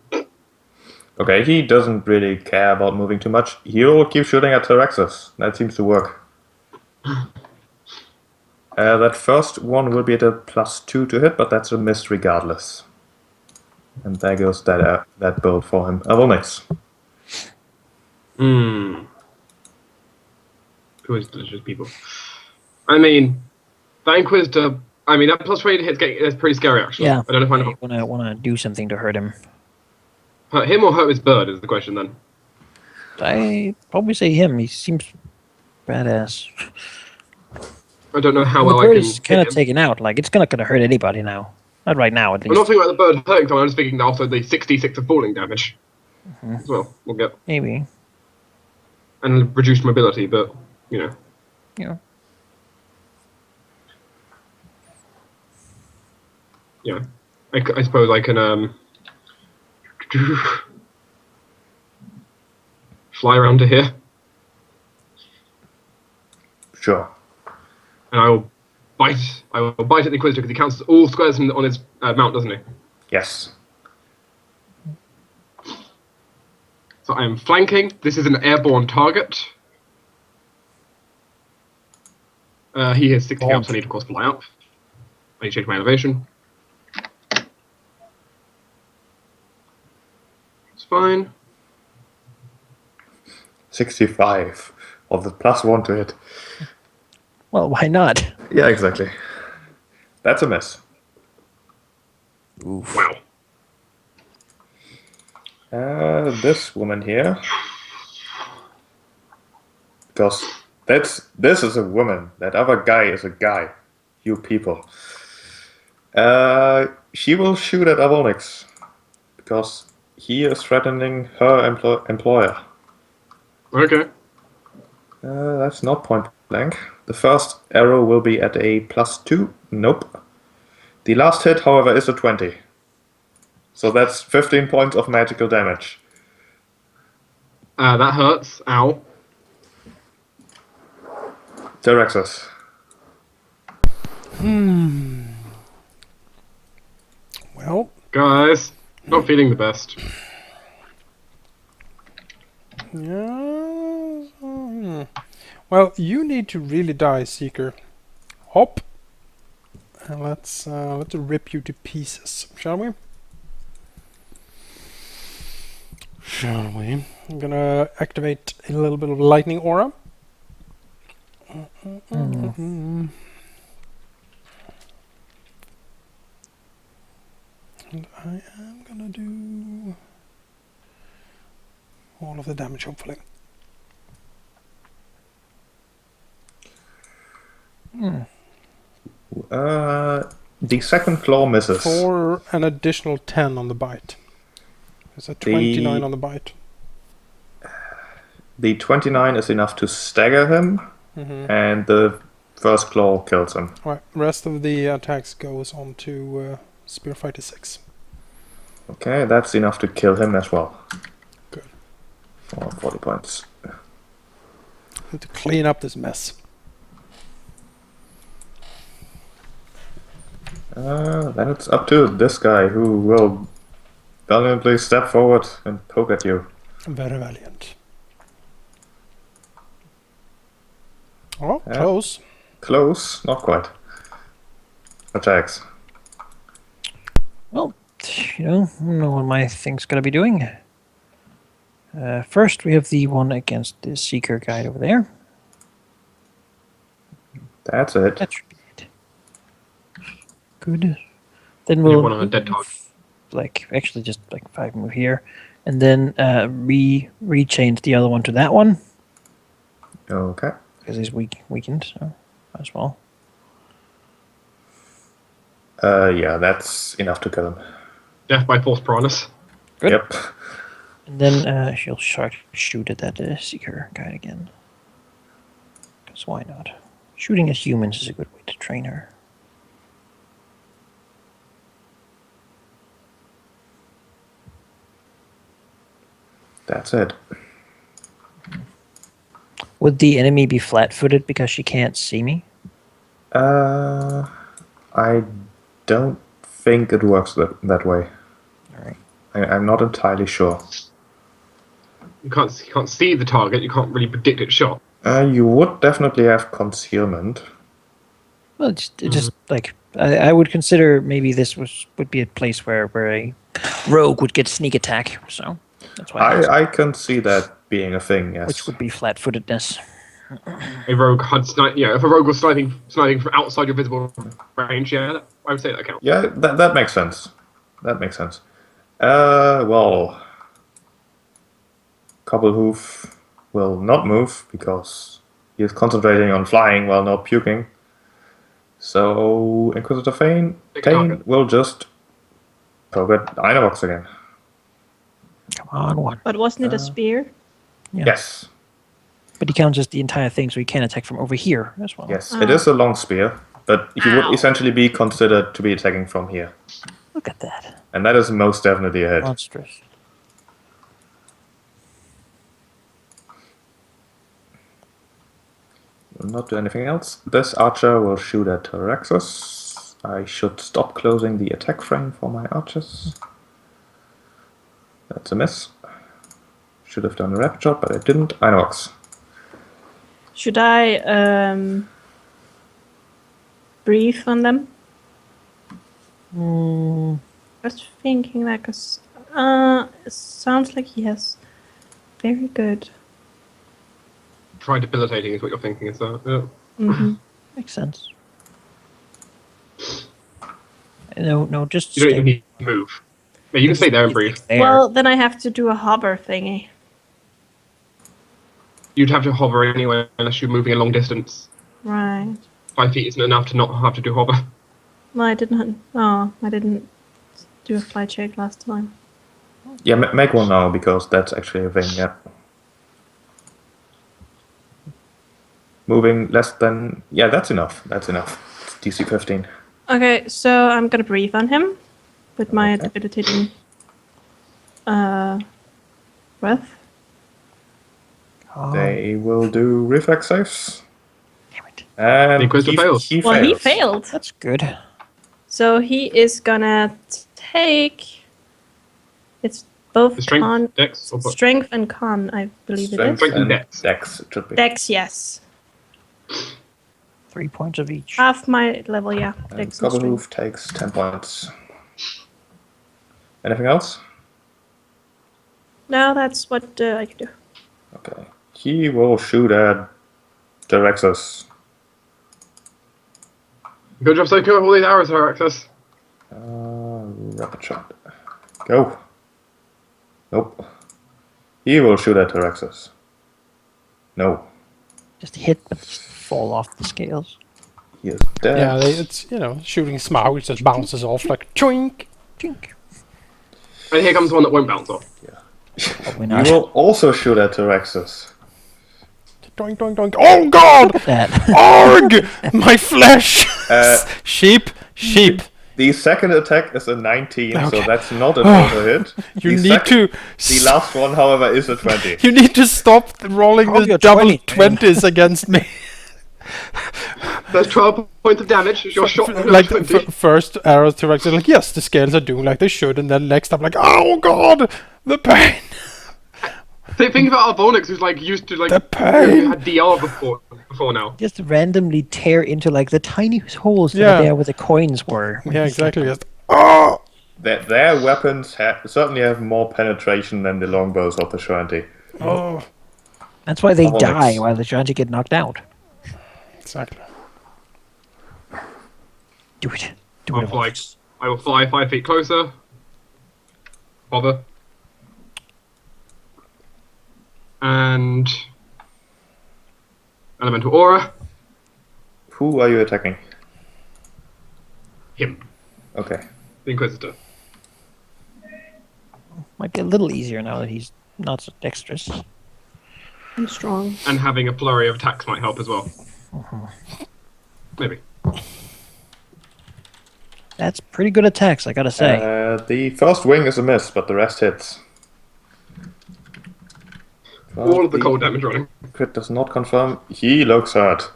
Okay, he doesn't really care about moving too much. He'll keep shooting at Tyraxus. That seems to work. That first one will be at a +2 to hit, but that's a miss regardless. And there goes that build for him. Avolnix. Who is delicious people? I mean, that Inquisitor. I mean, that +3 hit is pretty scary actually. Yeah. I don't know if I You wanna do something to hurt him. hurt him or hurt his bird is the question then. I probably say him. He seems badass. I don't know how the well I bird can is hit kind of him. taken out. Like it's not gonna hurt anybody now. Not right now, at I'm least. not thinking about the bird hurting someone. I'm just thinking also the 66 of falling damage. As well, we'll get Maybe. and reduced mobility, but you know. Yeah. Yeah, I suppose I can. fly around to here, Sure. and I will bite at the Inquisitor because he counts all squares on his mount, doesn't he? Yes. So I am flanking. This is an airborne target. He has 60 up, so I need to, of course, fly up. I need to change my elevation. It's fine. 65 of the +1 to hit. Well, why not? Yeah, exactly. That's a miss. Wow. This woman here. Because this is a woman. That other guy is a guy. You people. She will shoot at Avonix. Because he is threatening her employer. Okay. That's not point blank. The first arrow will be at a +2. Nope. The last hit, however, is a 20. So that's 15 points of magical damage. That hurts. Ow. Direxus. Well, Guys, not feeling the best. yeah. Well, you need to really die, Seeker. Hop. And let's rip you to pieces, shall we? Shall we? I'm gonna activate a little bit of lightning aura. And I am gonna do all of the damage, hopefully. The second claw misses. For an additional 10 on the bite. There's a 29 on the bite. The 29 is enough to stagger him, and the first claw kills him. Alright, rest of the attacks goes on to Spearfighter 6. Okay, that's enough to kill him as well. Good. For 40 points. Need to clean up this mess. Then it's up to this guy who will valiantly step forward and poke at you. Very valiant. Oh, Yeah. close. Close, not quite. Attacks. Well, I don't know what my thing's gonna be doing. First, we have the one against the Seeker guy over there. That's it. That should be it. Good. Then We have we'll one on a dead target. actually just 5 move here, and then re-change the other one to that one Okay. because he's weakened, so might as well. Yeah, that's enough to kill him. Death by Force Piranhas. Good. Yep. And then she'll shoot at that Seeker guy again. Because why not? Shooting at humans is a good way to train her. That's it. Would the enemy be flat-footed because she can't see me? I don't think it works that way. Alright. I'm not entirely sure. You can't see the target. You can't really predict its shot. You would definitely have concealment. Well, just like I would consider maybe this would be a place where a rogue would get sneak attack. So that's why. I asked, I can see that being a thing, yes. which would be flat-footedness. A rogue had if a rogue was sniping from outside your visible range, yeah, I would say that counts. Yeah, that makes sense. That makes sense. Well, Cobblehoof will not move because he is concentrating on flying while not puking. So Inquisitor Thane will just poke at Inabox again. Come on, one. But wasn't it a spear? Yeah. Yes, But he counts just the entire thing, so he can attack from over here as well. yes, it is a long spear, but he Ow. would essentially be considered to be attacking from here, Look at that. and that is most definitely a hit. Monstrous. not do anything else. This archer will shoot at Terexus. I should stop closing the attack frame for my archers. That's a miss. Should have done a rapid shot, but I didn't. Inox. Should I brief on them? Mm, I was thinking that because it sounds like he has very good. Try debilitating is what you're thinking, is that? Yeah. Mm-hmm. makes sense. No, just You don't stay even need to move. Yeah, you can stay there and breathe. there. Well, then I have to do a hover thingy. You'd have to hover anyway unless you're moving a long distance. Right. 5 feet isn't enough to not have to do hover. No, I didn't. Oh, I didn't do a fly check last time. Yeah, make one now, because that's actually a thing, yeah. Moving less than... Yeah, that's enough. That's enough. It's DC 15. Okay, so I'm gonna breathe on him with my Okay. debilitating breath. Oh, They will do reflex saves. damn it. And The Inquisitor fails. He Well, fails. he failed. That's good. So he is gonna take. It's both The strength, con, dex, or both? strength and con, I believe it is. Strength and dex. Dex, it should be. Dex, yes. 3 points of each. Half my level, yeah. And Dex and strength. Gobblehoof takes 10 points. Anything else? No, that's what I can do. Okay. He will shoot at Terexus. Good job soaking up all these arrows, her access. Rapid shot. Go. Nope. He will shoot at Terexus. No. Just hit, but just fall off the scales. He is dead. Yeah, it's, you know, shooting Smaug, it just bounces off like choink. Tink. And here comes one that won't bounce off. Probably You not. will also shoot at Terexus. Doink, doink, doink. Oh god! That. Arg! My flesh! Uh, Sheep! Sheep! The second attack is a 19, so Okay. that's not a total hit. You The need sec- to... The last one, however, is a 20. You need to stop rolling Roll the your double 20, man. 20s against me. There's 12 points of damage. You're shot. Like, first arrow to Rex is like, yes, the scales are doing like they should, and then next I'm like, oh god! The pain! Think about Avonix, who's like used to like The pain. who had DR before now. Just randomly tear into like the tiny holes that Yeah. are there where the coins were. Yeah, exactly. Just, oh! Their weapons certainly have more penetration than the longbows of the Shanty. Oh, That's why they Oh, die that's- while they're trying to get knocked out. exactly. Do it. Do I'll it. fly. I will fly 5 feet closer. Hover. And elemental aura. Who are you attacking? Him, Okay. the Inquisitor. Might be a little easier now that he's not so dexterous. I'm strong. And having a flurry of attacks might help as well. Maybe. That's pretty good attacks, I gotta say. The first wing is a miss, but the rest hits. All of the cold damage running. Crit does not confirm. He looks hurt.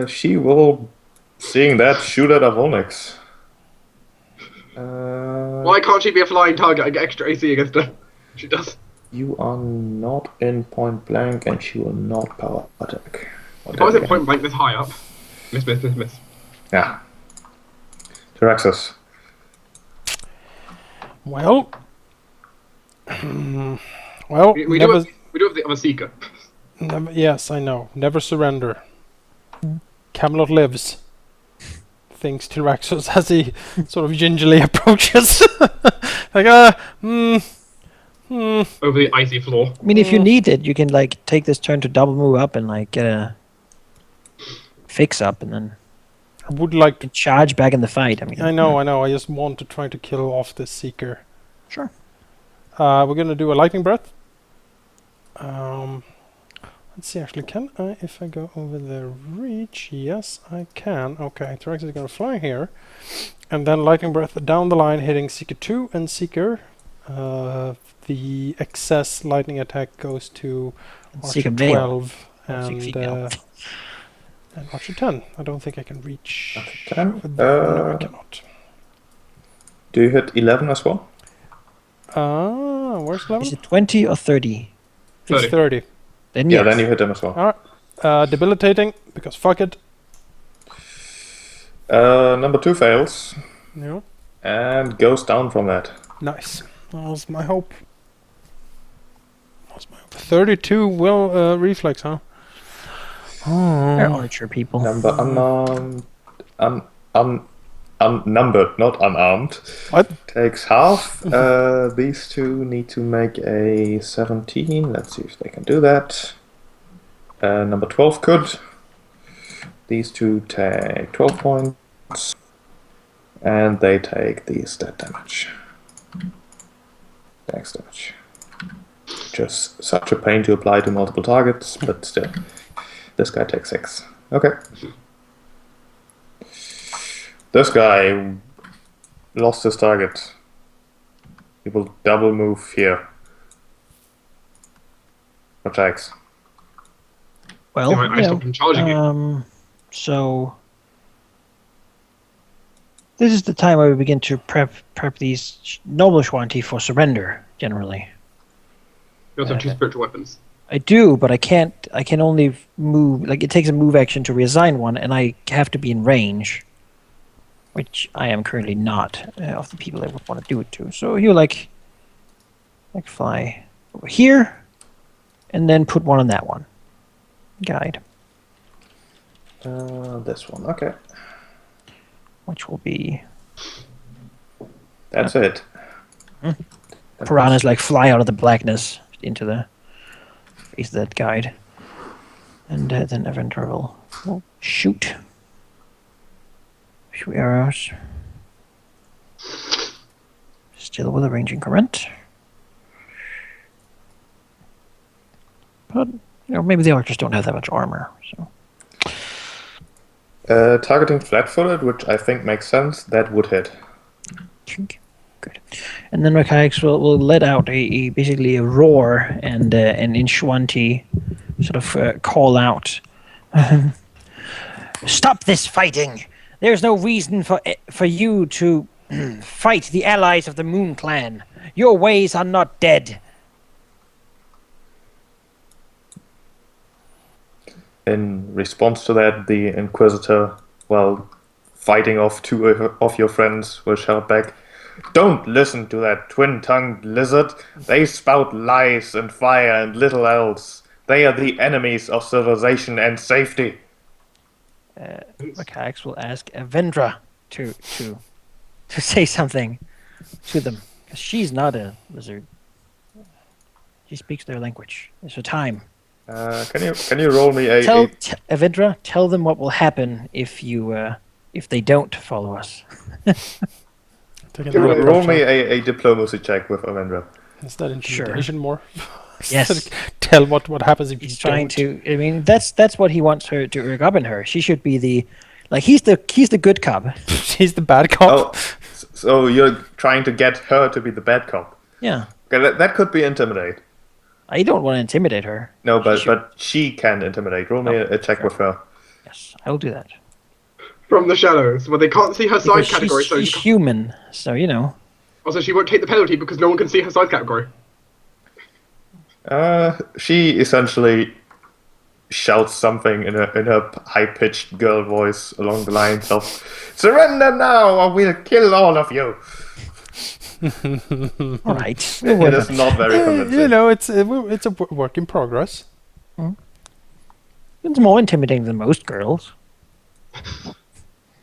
She will, seeing that, shoot at Avonix. Why can't she be a flying target? I get extra AC against her. She does. You are not in point blank, and she will not power attack. If I was at point blank this high up. Miss. Yeah. Terexus. Well... well, We do never, have the other seeker. never... Yes, I know. Never surrender. Camelot lives. Thinks Tyraxus as he sort of gingerly approaches. Like, Over the icy floor. I mean, if you need it, you can like take this turn to double move up and like get a fix up, and then I would like to... charge back in the fight. I mean, I know. I just want to try to kill off this Seeker. Sure. We're gonna do a lightning breath. Let's see, actually, can I, if I go over the reach? Yes, I can. Okay, Tyraxus is gonna fly here. And then lightning breath down the line, hitting Seeker 2 and Seeker the excess lightning attack goes to Seek Archer of Veil. 12 Oh, 6 feet now. and Archer 10. I don't think I can reach. Archer 10? With no, I cannot. Do you hit 11 as well? Where's 11? Is it 20 or 30? It's 30. Then Yeah, yes. then you hit him as well. Alright. Debilitating, because fuck it. Number 2 fails Yeah. and goes down from that. Nice. That was my hope. 32 will reflex, huh? They're archer people. Number unarmed, unnumbered, not unarmed. What? Takes half. These two need to make a 17. Let's see if they can do that. Number 12 could. These two take 12 points. And they take the stat damage. Dex damage. Just such a pain to apply to multiple targets, but still. This guy takes 6. Okay. This guy lost his target. He will double move here. Attacks. Well, I stopped him charging you. So this is the time where we begin to prep these noble Shwanti for surrender. Generally, You also have 2 spiritual weapons. I do, but I can't. I can only move. Like it takes a move action to reassign one, and I have to be in range, which I am currently not of the people I would want to do it to. So you like fly over here, and then put one on that one. Guide. This one, okay. Which will be That's it. piranhas like fly out of the blackness into the face of that guide, and then Avenger will shoot a few arrows, still with a ranging current. But maybe the archers don't have that much armor, so. Targeting flat-footed, which I think makes sense, that would hit. Good. And then Mechanics will let out basically a roar and in Shwanti sort of call out, "Stop this fighting! There's no reason for you to fight the allies of the Moon Clan. Your ways are not dead." In response to that, the Inquisitor, fighting off 2 of your friends, will shout back, "Don't listen to that twin-tongued lizard. They spout lies and fire and little else. They are the enemies of civilization and safety." Mechanics will ask Avendra to say something to them, 'cause she's not a lizard. She speaks their language. It's her time. Can you roll me a... Avendra, tell them what will happen if they don't follow us. Roll me a diplomacy check with Avendra. Is that intimidation more? Yes. Tell what happens if He's you trying don't. to. I mean, that's what he wants her to erg up in her. She should be the, he's the good cop. He's the bad cop. Oh, so you're trying to get her to be the bad cop. Yeah. Okay, that could be intimidate. I don't want to intimidate her. No, but she can intimidate. Roll me a check with her. Yes, I will do that. From the shadows, where they can't see her side Because category, so she's human, so also she won't take the penalty because no one can see her side category. She essentially shouts something in her high-pitched girl voice along the lines of, "Surrender now, or we'll kill all of you." All right. It is not very convincing. It's a work in progress. It's more intimidating than most girls.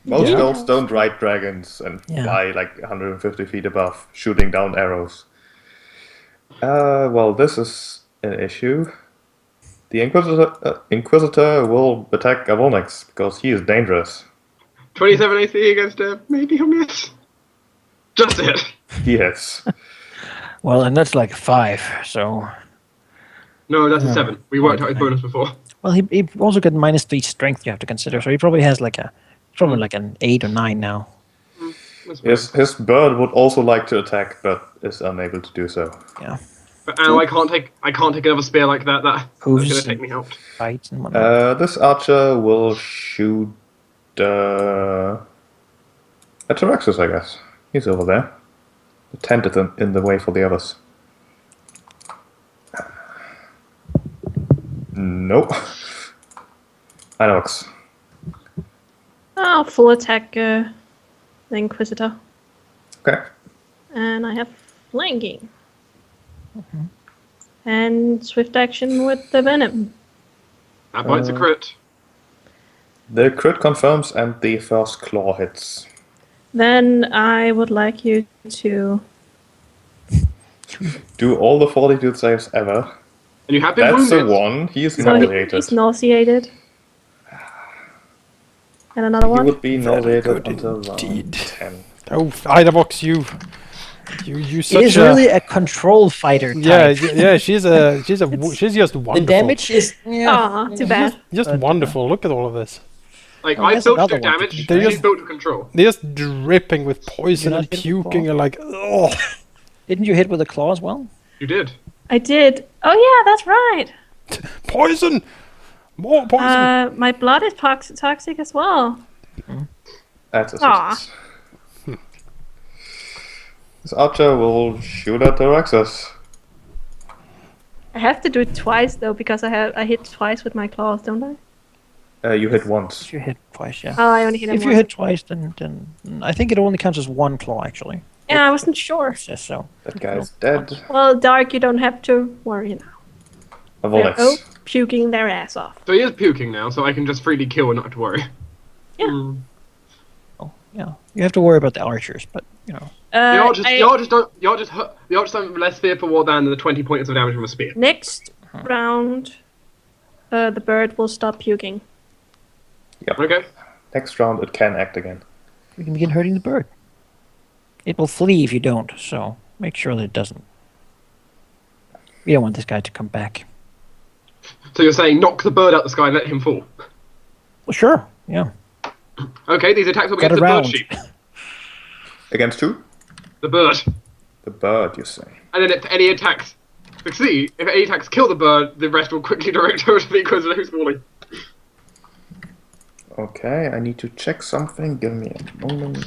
Most girls don't ride dragons and Yeah. fly 150 feet above, shooting down arrows. This is an issue. The Inquisitor will attack Gavonix because he is dangerous. 27 AC against a maybe a miss. Just it. He hits. Well, and that's 5, so. No, that's a 7. We worked out his bonus before. Well, he also got -3 strength you have to consider, so he probably has an 8 or 9 now. That's fine. His bird would also like to attack, but is unable to do so. But Ow, I can't take another spear like that. That's Hooves gonna take and me out. fights and whatnot. This archer will shoot at Tyraxus, I guess. He's over there. The tent is in the way for the others. Nope. Inox. I'll full attack the Inquisitor. Okay. And I have flanking. And swift action with the venom. That bite's a crit. The crit confirms and the first claw hits. Then I would like you to... Do all the fortitude saves ever. And you have been That's a wounded. 1. He is So nauseated. he's nauseated. And another He one. would be nauseated good until round indeed. 10. Oh, Idavox, you He such is a really a control fighter type. yeah. She's just wonderful. The damage is Aw, too bad. Just But, wonderful. Look at all of this. Like, Oh, I there's built to another do one. damage, They and just- you built to control. They're just dripping with poison You're and not hitting the puking ball. and like, oh, Didn't you hit with a claw as well? You did. I did. Oh yeah, that's right. poison! More poison! My blood is toxic as well. That's a Aw. success. This archer will shoot at Tyraxus. I have to do it twice though because I hit twice with my claws, don't I? You hit once. If you hit twice, yeah. Oh, I only hit him If you once. hit twice, then I think it only counts as one claw, actually. Yeah, I wasn't sure. It says so. That guy's dead. Well, Dark, you don't have to worry now. A They're Volix. puking their ass off. So he is puking now, so I can just freely kill and not have to worry. Yeah. Mm. Oh, yeah. You have to worry about the archers, but, you know. The archers don't less fear for war than the 20 points of damage from a spear. Next round, the bird will stop puking. Okay. Next round, it can act again. You can begin hurting the bird. It will flee if you don't, so make sure that it doesn't. We don't want this guy to come back. So you're saying knock the bird out the sky and let him fall. Well, sure, yeah. Okay, these attacks will be Got against the around. bird sheep. Against who? The bird. The bird, you say. And then if any attacks succeed, if any attacks kill the bird, the rest will quickly direct over to the Inquisitor who's falling. Okay, I need to check something. Give me a moment.